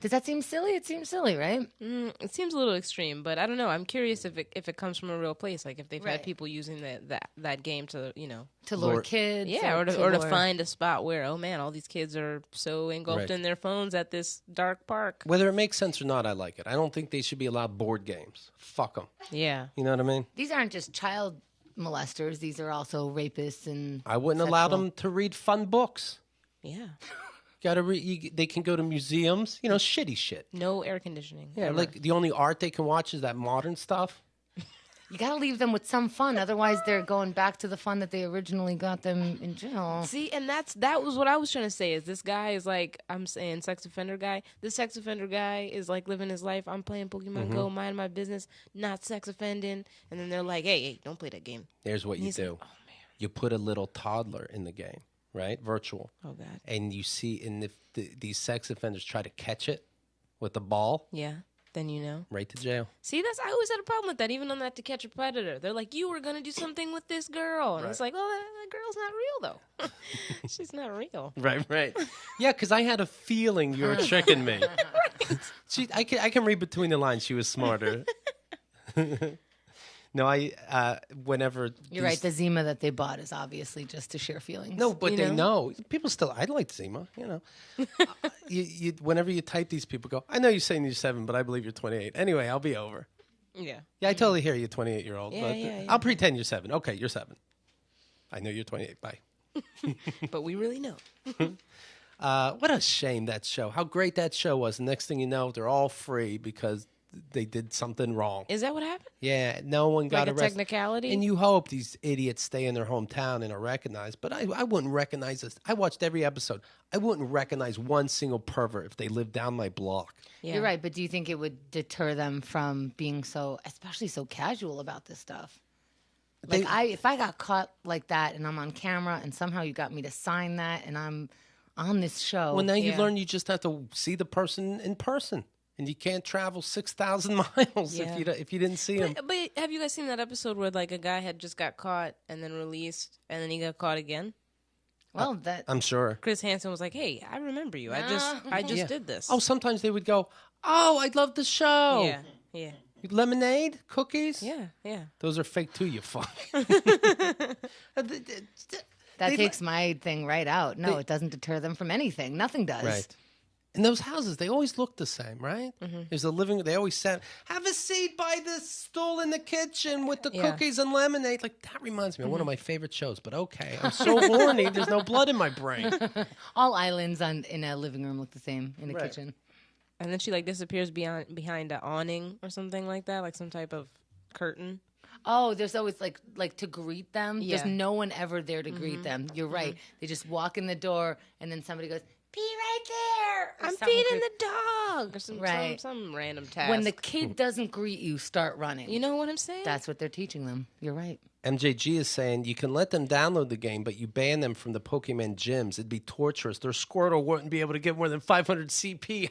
B: Does that seem silly? It seems silly, right?
C: It seems a little extreme, but I don't know. I'm curious if it comes from a real place, like if they've
B: Right.
C: had people using that game to,
B: To lure
A: Lure-
B: kids.
C: yeah, or to
B: lure-
C: find a spot where, oh man, all these kids are so engulfed
A: Right.
C: in their phones at this dark park.
A: Whether it makes sense or not, I like it. I don't think they should be allowed board games. Fuck them.
C: Yeah.
A: You know what I mean?
B: These aren't just child molesters. These are also rapists and
A: I wouldn't allow
B: sexual.
A: them to read fun books.
C: Yeah.
A: Gotta read. They can go to museums. You know, shitty shit.
C: No air conditioning.
A: Yeah,
C: ever.
A: like the only art they can watch is that modern stuff.
B: You got to leave them with some fun. Otherwise, they're going back to the fun that they originally got them in jail.
C: See, and that was what I was trying to say. Is this guy is like, I'm saying sex offender guy. This sex offender guy is like living his life. I'm playing Pokemon Go, mind my business, not sex offending. And then they're like, hey, don't play that game.
A: Here's what you
C: He's
A: do.
C: like, oh man,
A: You put a little toddler in the game, right? Virtual.
C: oh god,
A: And you see, and if these sex offenders try to catch it with the ball,
C: yeah. Then you know.
A: right to jail.
C: See, I always had a problem with that. Even on that To Catch a Predator, they're like, you were gonna do something with this girl, and it's like, oh, that girl's not real though. She's not real.
A: Right. Yeah, because I had a feeling you were tricking me. I can read between the lines. She was smarter. No, whenever
B: You're right. The Zima that they bought is obviously just to share feelings.
A: No, but
C: You
A: they
C: know?
A: know. People still. I like Zima. You know, you whenever you type these people, go. I know you're saying you're 7, but I believe you're 28. Anyway, I'll be over.
C: Yeah.
A: Yeah, I totally hear you, 28-year-old.
C: Yeah,
A: but
C: yeah.
A: I'll pretend you're 7. Okay, you're 7. I know you're 28. Bye.
C: But we really know.
A: What a shame that show. How great that show was. And next thing you know, they're all free because they did something wrong.
C: Is that what happened?
A: Yeah, no one got
C: Like a
A: arrested.
C: technicality?
A: And you hope these idiots stay in their hometown and are recognized. But I wouldn't recognize this. I watched every episode. I wouldn't recognize one single pervert if they lived down my block.
C: Yeah.
B: You're right. But do you think it would deter them from being especially so casual about this stuff? Like if I got caught like that and I'm on camera and somehow you got me to sign that and I'm on this show.
A: Well, now you
C: Yeah.
A: learn you just have to see the person in person. And you can't travel 6,000 miles
C: Yeah.
A: if you didn't see him.
C: But have you guys seen that episode where like a guy had just got caught and then released and then he got caught again?
B: Well, that
A: I'm sure.
C: Chris Hansen was like, "Hey, I remember you. I just
A: Yeah.
C: did this."
A: Oh, sometimes they would go, "Oh, I love the show."
C: yeah.
A: Lemonade? Cookies?
C: Yeah, yeah.
A: Those are fake too, you fuck.
B: That takes my thing right out. No, it doesn't deter them from anything. Nothing does.
A: Right. And those houses, they always look the same, right? There's a living. They always said, "Have a seat by the stool in the kitchen with the cookies and lemonade." Like that reminds me of one of my favorite shows. But okay, I'm so horny. There's no blood in my brain.
B: All islands in a living room look the same in a kitchen.
C: And then she like disappears behind an awning or something like that, like some type of curtain.
B: Oh, there's always like to greet them.
C: Yeah.
B: There's no one ever there to greet them. You're right. They just walk in the door, and then somebody goes, "Pee right there."
C: I'm feeding the dog, or some random task.
B: When the kid doesn't greet you, start running.
C: You know what I'm saying?
B: That's what they're teaching them. You're right.
A: MJG is saying you can let them download the game, but you ban them from the Pokemon gyms. It'd be torturous. Their Squirtle wouldn't be able to get more than 500 CP.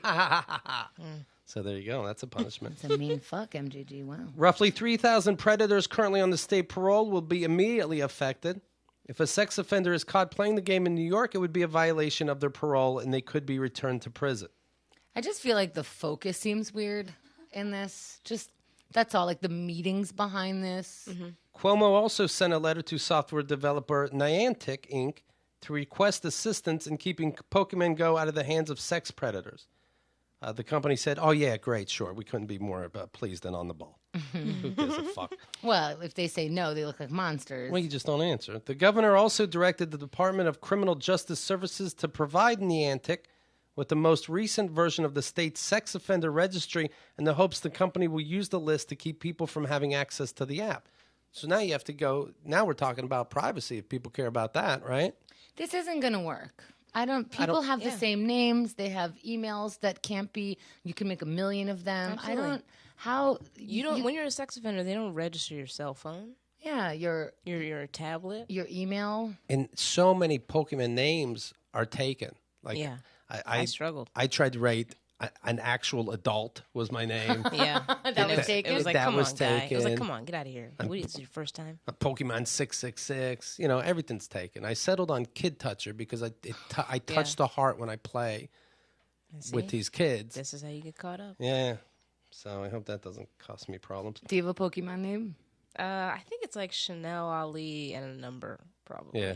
A: So there you go. That's a punishment.
B: It's a mean fuck, MJG. Wow.
A: Roughly 3,000 predators currently on the state parole will be immediately affected. If a sex offender is caught playing the game in New York, it would be a violation of their parole, and they could be returned to prison.
B: I just feel like the focus seems weird in this. Just, that's all. Like the meetings behind this.
A: Cuomo also sent a letter to software developer Niantic, Inc. to request assistance in keeping Pokémon Go out of the hands of sex predators. The company said, "Oh, yeah, great, sure. We couldn't be more pleased than on the ball." Who gives a fuck?
B: Well, if they say no, they look like monsters.
A: Well, you just don't answer. The governor also directed the Department of Criminal Justice Services to provide Niantic with the most recent version of the state's sex offender registry in the hopes the company will use the list to keep people from having access to the app. So now you have to go. Now we're talking about privacy if people care about that, right?
B: This isn't going to work. People have the same names. They have emails that can't be, you can make 1 million of them.
C: Absolutely. When you're a sex offender, they don't register your cell phone.
B: Yeah, your
C: tablet.
B: Your email.
A: And so many Pokemon names are taken. Like,
C: yeah.
A: I
C: struggled.
A: I tried to write an actual adult was my name.
C: Yeah.
B: That was taken?
C: It was like,
A: That
C: come
A: was
C: on, guy. It was like,
A: taken.
C: come on, get out of here. What is it, your first time?
A: Pokemon 666. You know, everything's taken. I settled on Kid Toucher because I touch the heart when I play with these kids.
C: This is how you get caught up.
A: Yeah. So I hope that doesn't cause me problems.
B: Do you have a Pokemon name?
C: I think it's like Chanel Ali and a number, probably.
A: Yeah.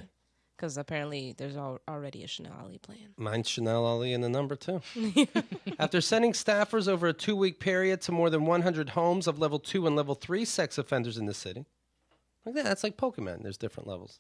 C: Because apparently there's already a Chanel Ali plan.
A: Mine's Chanel Ali and the number 2. After sending staffers over a 2-week period to more than 100 homes of level 2 and level 3 sex offenders in the city. Like that, that's like Pokemon. There's different levels.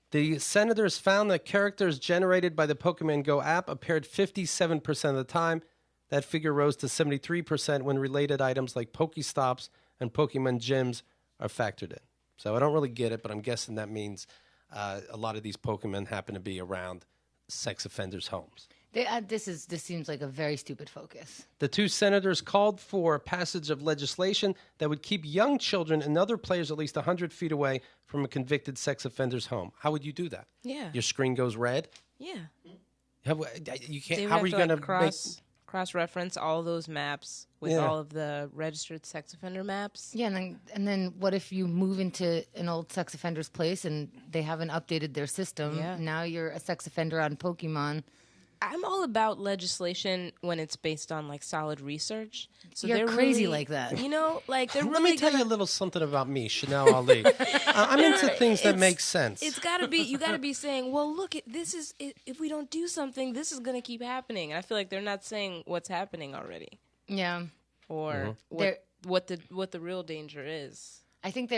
A: The senators found that characters generated by the Pokemon Go app appeared 57% of the time. That figure rose to 73% when related items like Pokestops and Pokemon gyms are factored in. So I don't really get it, but I'm guessing that means a lot of these Pokemon happen to be around sex offenders' homes.
B: This seems like a very stupid focus.
A: The 2 senators called for passage of legislation that would keep young children and other players at least 100 feet away from a convicted sex offender's home. How would you do that?
C: Yeah.
A: Your screen goes red?
C: Yeah.
A: You can't.
C: They
A: How are you going to
C: cross-reference all those maps with all of the registered sex offender maps?
B: Yeah, and then what if you move into an old sex offender's place and they haven't updated their system?
C: Yeah.
B: Now you're a sex offender on Pokemon.
C: I'm all about legislation when it's based on like solid research. So
B: You're
C: they're
B: crazy
C: really,
B: like that.
C: You know, like they're
A: Let
C: really
A: me tell you a little something about me, Chanel Ali. I'm into things that make sense.
C: It's got to be, you got to be saying, well, look, if we don't do something, this is going to keep happening. And I feel like they're not saying what's happening already.
B: Yeah.
C: Or what the real danger is.
B: I think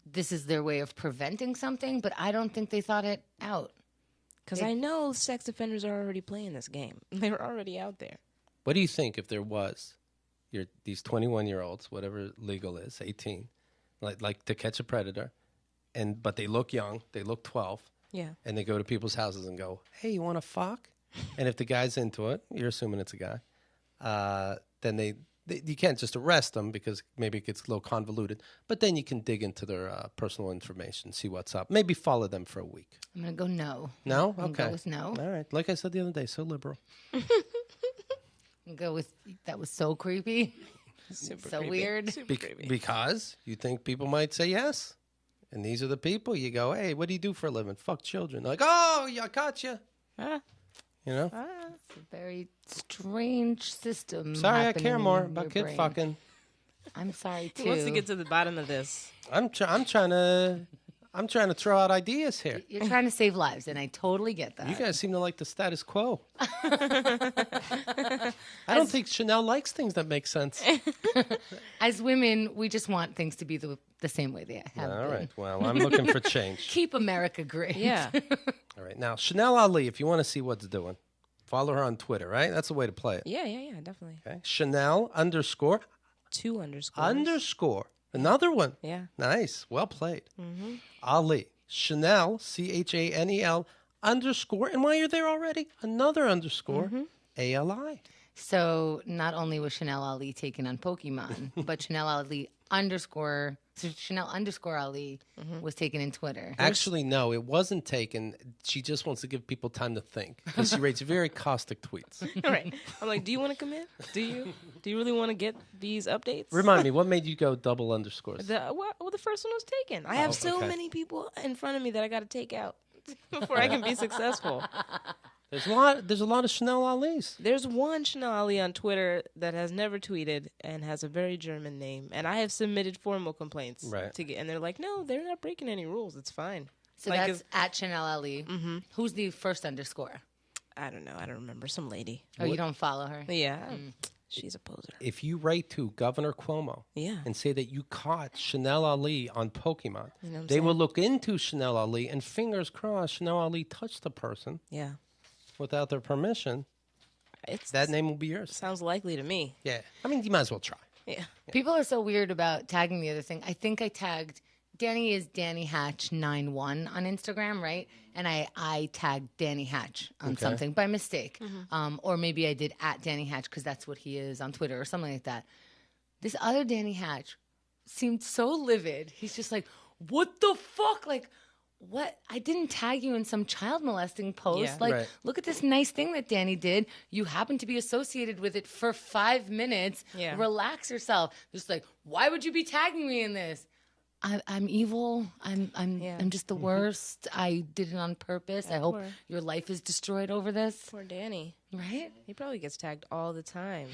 B: this is their way of preventing something, but I don't think they thought it out.
C: Because I know sex offenders are already playing this game. They're already out there.
A: What do you think if there was these 21-year-olds, whatever legal is, 18, like To Catch a Predator, but they look young, they look 12,
C: yeah,
A: and they go to people's houses and go, "Hey, you want to fuck?" And if the guy's into it, you're assuming it's a guy, then you can't just arrest them because maybe it gets a little convoluted, but then you can dig into their personal information, see what's up, maybe follow them for a week.
B: I'm going to go no.
A: No?
B: I'm
A: Okay.
B: go with no.
A: All right. Like I said the other day, so liberal.
B: Go with, that was so creepy.
C: super
B: so
C: creepy.
B: weird.
C: Super creepy.
A: Because you think people might say yes. And these are the people you go, "Hey, what do you do for a living?" "Fuck children." They're like, "Oh, I got you."
C: Ah.
A: You know?
B: It's a very strange system.
A: Sorry, I
B: happening
A: care more
B: in
A: about
B: your
A: kid
B: brain.
A: fucking.
B: I'm sorry too.
C: He wants to get to the bottom of this.
A: I'm trying to throw out ideas here.
B: You're trying to save lives, and I totally get that.
A: You guys seem to like the status quo. I don't think Chanel likes things that make sense.
B: As women, we just want things to be the same way they have
A: All
B: been.
A: right. Well, I'm looking for change.
B: Keep America great.
C: Yeah.
A: All right. Now, Chanel Ali, if you want to see what's doing, follow her on Twitter, right? That's the way to play it.
C: Yeah, definitely.
A: Okay. Chanel _
C: 2 underscores.
A: _ Another one.
C: Yeah.
A: Nice. Well played. Ali. Chanel, CHANEL _ and while you're there already, another _ ALI.
B: So not only was Chanel Ali taken on Pokemon, but Chanel Ali _ so Chanel _ Ali was taken in Twitter.
A: Actually, no, it wasn't taken. She just wants to give people time to think because she writes very caustic tweets.
C: All right. I'm like, do you want to commit? Do you really want to get these updates?
A: Remind me, what made you go double underscores?
C: Well, the first one was taken. I have so
A: okay.
C: many people in front of me that I got to take out before I can be successful.
A: There's a lot of Chanel Alis.
C: There's one Chanel Ali on Twitter that has never tweeted and has a very German name, and I have submitted formal complaints and they're like, no, they're not breaking any rules. It's fine.
B: So
C: like,
B: that's at Chanel Ali. Mm-hmm. Who's the first _
C: I don't know. I don't remember. Some lady.
B: Oh, you don't follow her?
C: Yeah. She's a poser.
A: If you write to Governor Cuomo and say that you caught Chanel Ali on Pokemon, they will look into Chanel Ali and fingers crossed Chanel Ali touched the person without their permission. That name will be yours.
C: Sounds likely to me.
A: Yeah. I mean, you might as well try.
C: Yeah.
B: People are so weird about tagging the other thing. I think I tagged Danny is Danny Hatch 91 on Instagram, right? And I tagged Danny Hatch on something by mistake. Or maybe I did at Danny Hatch because that's what he is on Twitter or something like that. This other Danny Hatch seemed so livid. He's just like, what the fuck? Like, what? I didn't tag you in some child molesting post. Look at this nice thing that Danny did. You happen to be associated with it for 5 minutes. Yeah. Relax yourself. Just like, why would you be tagging me in this? I'm evil. I'm just the worst. I did it on purpose. I hope your life is destroyed over this.
C: Poor Danny.
B: Right?
C: He probably gets tagged all the time.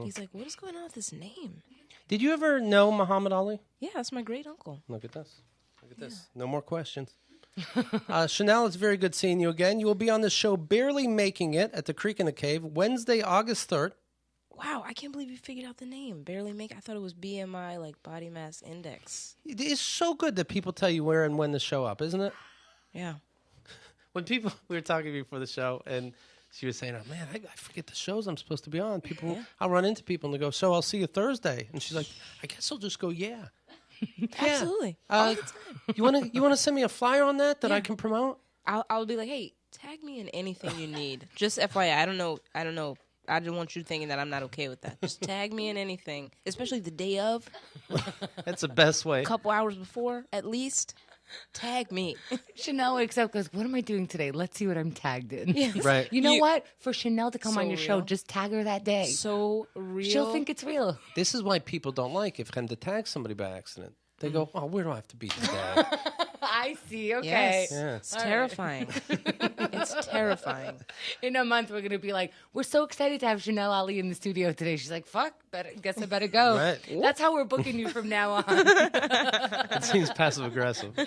C: He's like, what is going on with this name?
A: Did you ever know Muhammad Ali?
C: Yeah, that's my great uncle.
A: Look at this. Look at this. No more questions. Chanel, it's very good seeing you again. You will be on the show Barely Making It at the Creek in the Cave, Wednesday, August 3rd.
C: Wow, I can't believe you figured out the name. Barely Make. I thought it was BMI, like Body Mass Index.
A: It's so good that people tell you where and when to show up, isn't it?
C: Yeah.
A: When we were talking before the show, and she was saying, oh, man, I forget the shows I'm supposed to be on. I'll run into people, and they go, so I'll see you Thursday. And she's like, I guess I'll just go, yeah.
C: Absolutely. All the time.
A: You want to send me a flyer on that I can promote?
C: I'll be like, hey, tag me in anything you need. Just FYI, I don't know. I don't want you thinking that I'm not okay with that. Just tag me in anything, especially the day of.
A: That's the best way.
C: A couple hours before, at least. Tag me.
B: Chanel wakes up, goes, what am I doing today? Let's see what I'm tagged in.
C: Yes.
A: Right.
B: You know what? For Chanel to come on your show,
C: real.
B: just tag her that day.
C: So real.
B: She'll think it's real.
A: This is why people don't like if to tag somebody by accident. They go, oh, where do I have to be today?
B: I see. Okay.
C: Yes.
A: Yeah.
C: It's terrifying. It's terrifying.
B: In a month, we're going to be like, we're so excited to have Chanel Ali in the studio today. She's like, fuck, guess I better go.
A: Right.
B: That's how we're booking you from now on.
A: That seems passive aggressive.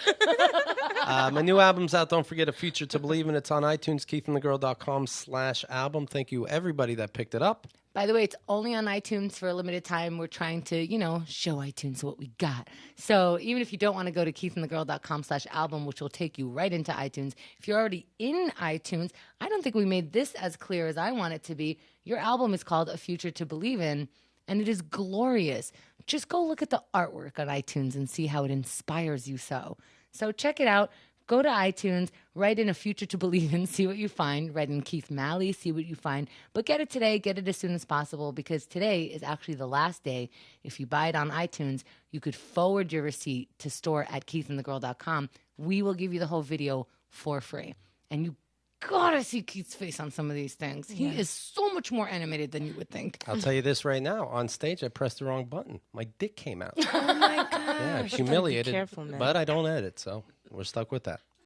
A: My new album's out. Don't forget A Future to Believe in. It's on iTunes, keithandthegirl.com/album. Thank you, everybody that picked it up.
B: By the way, it's only on iTunes for a limited time. We're trying to, show iTunes what we got. So even if you don't want to go to keithandthegirl.com/album, which will take you right into iTunes, if you're already in iTunes, I don't think we made this as clear as I want it to be. Your album is called A Future to Believe in, and it is glorious. Just go look at the artwork on iTunes and see how it inspires you so. So check it out. Go to iTunes, write in A Future to Believe in, see what you find. Write in Keith Malley, see what you find. But get it today, get it as soon as possible, because today is actually the last day. If you buy it on iTunes, you could forward your receipt to store@keithandthegirl.com. We will give you the whole video for free. And you gotta see Keith's face on some of these things. He is so much more animated than you would think.
A: I'll tell you this right now. On stage, I pressed the wrong button. My dick came out.
C: Oh, my God.
A: Yeah, humiliated.
C: Be careful, man.
A: But I don't edit, so we're stuck with that.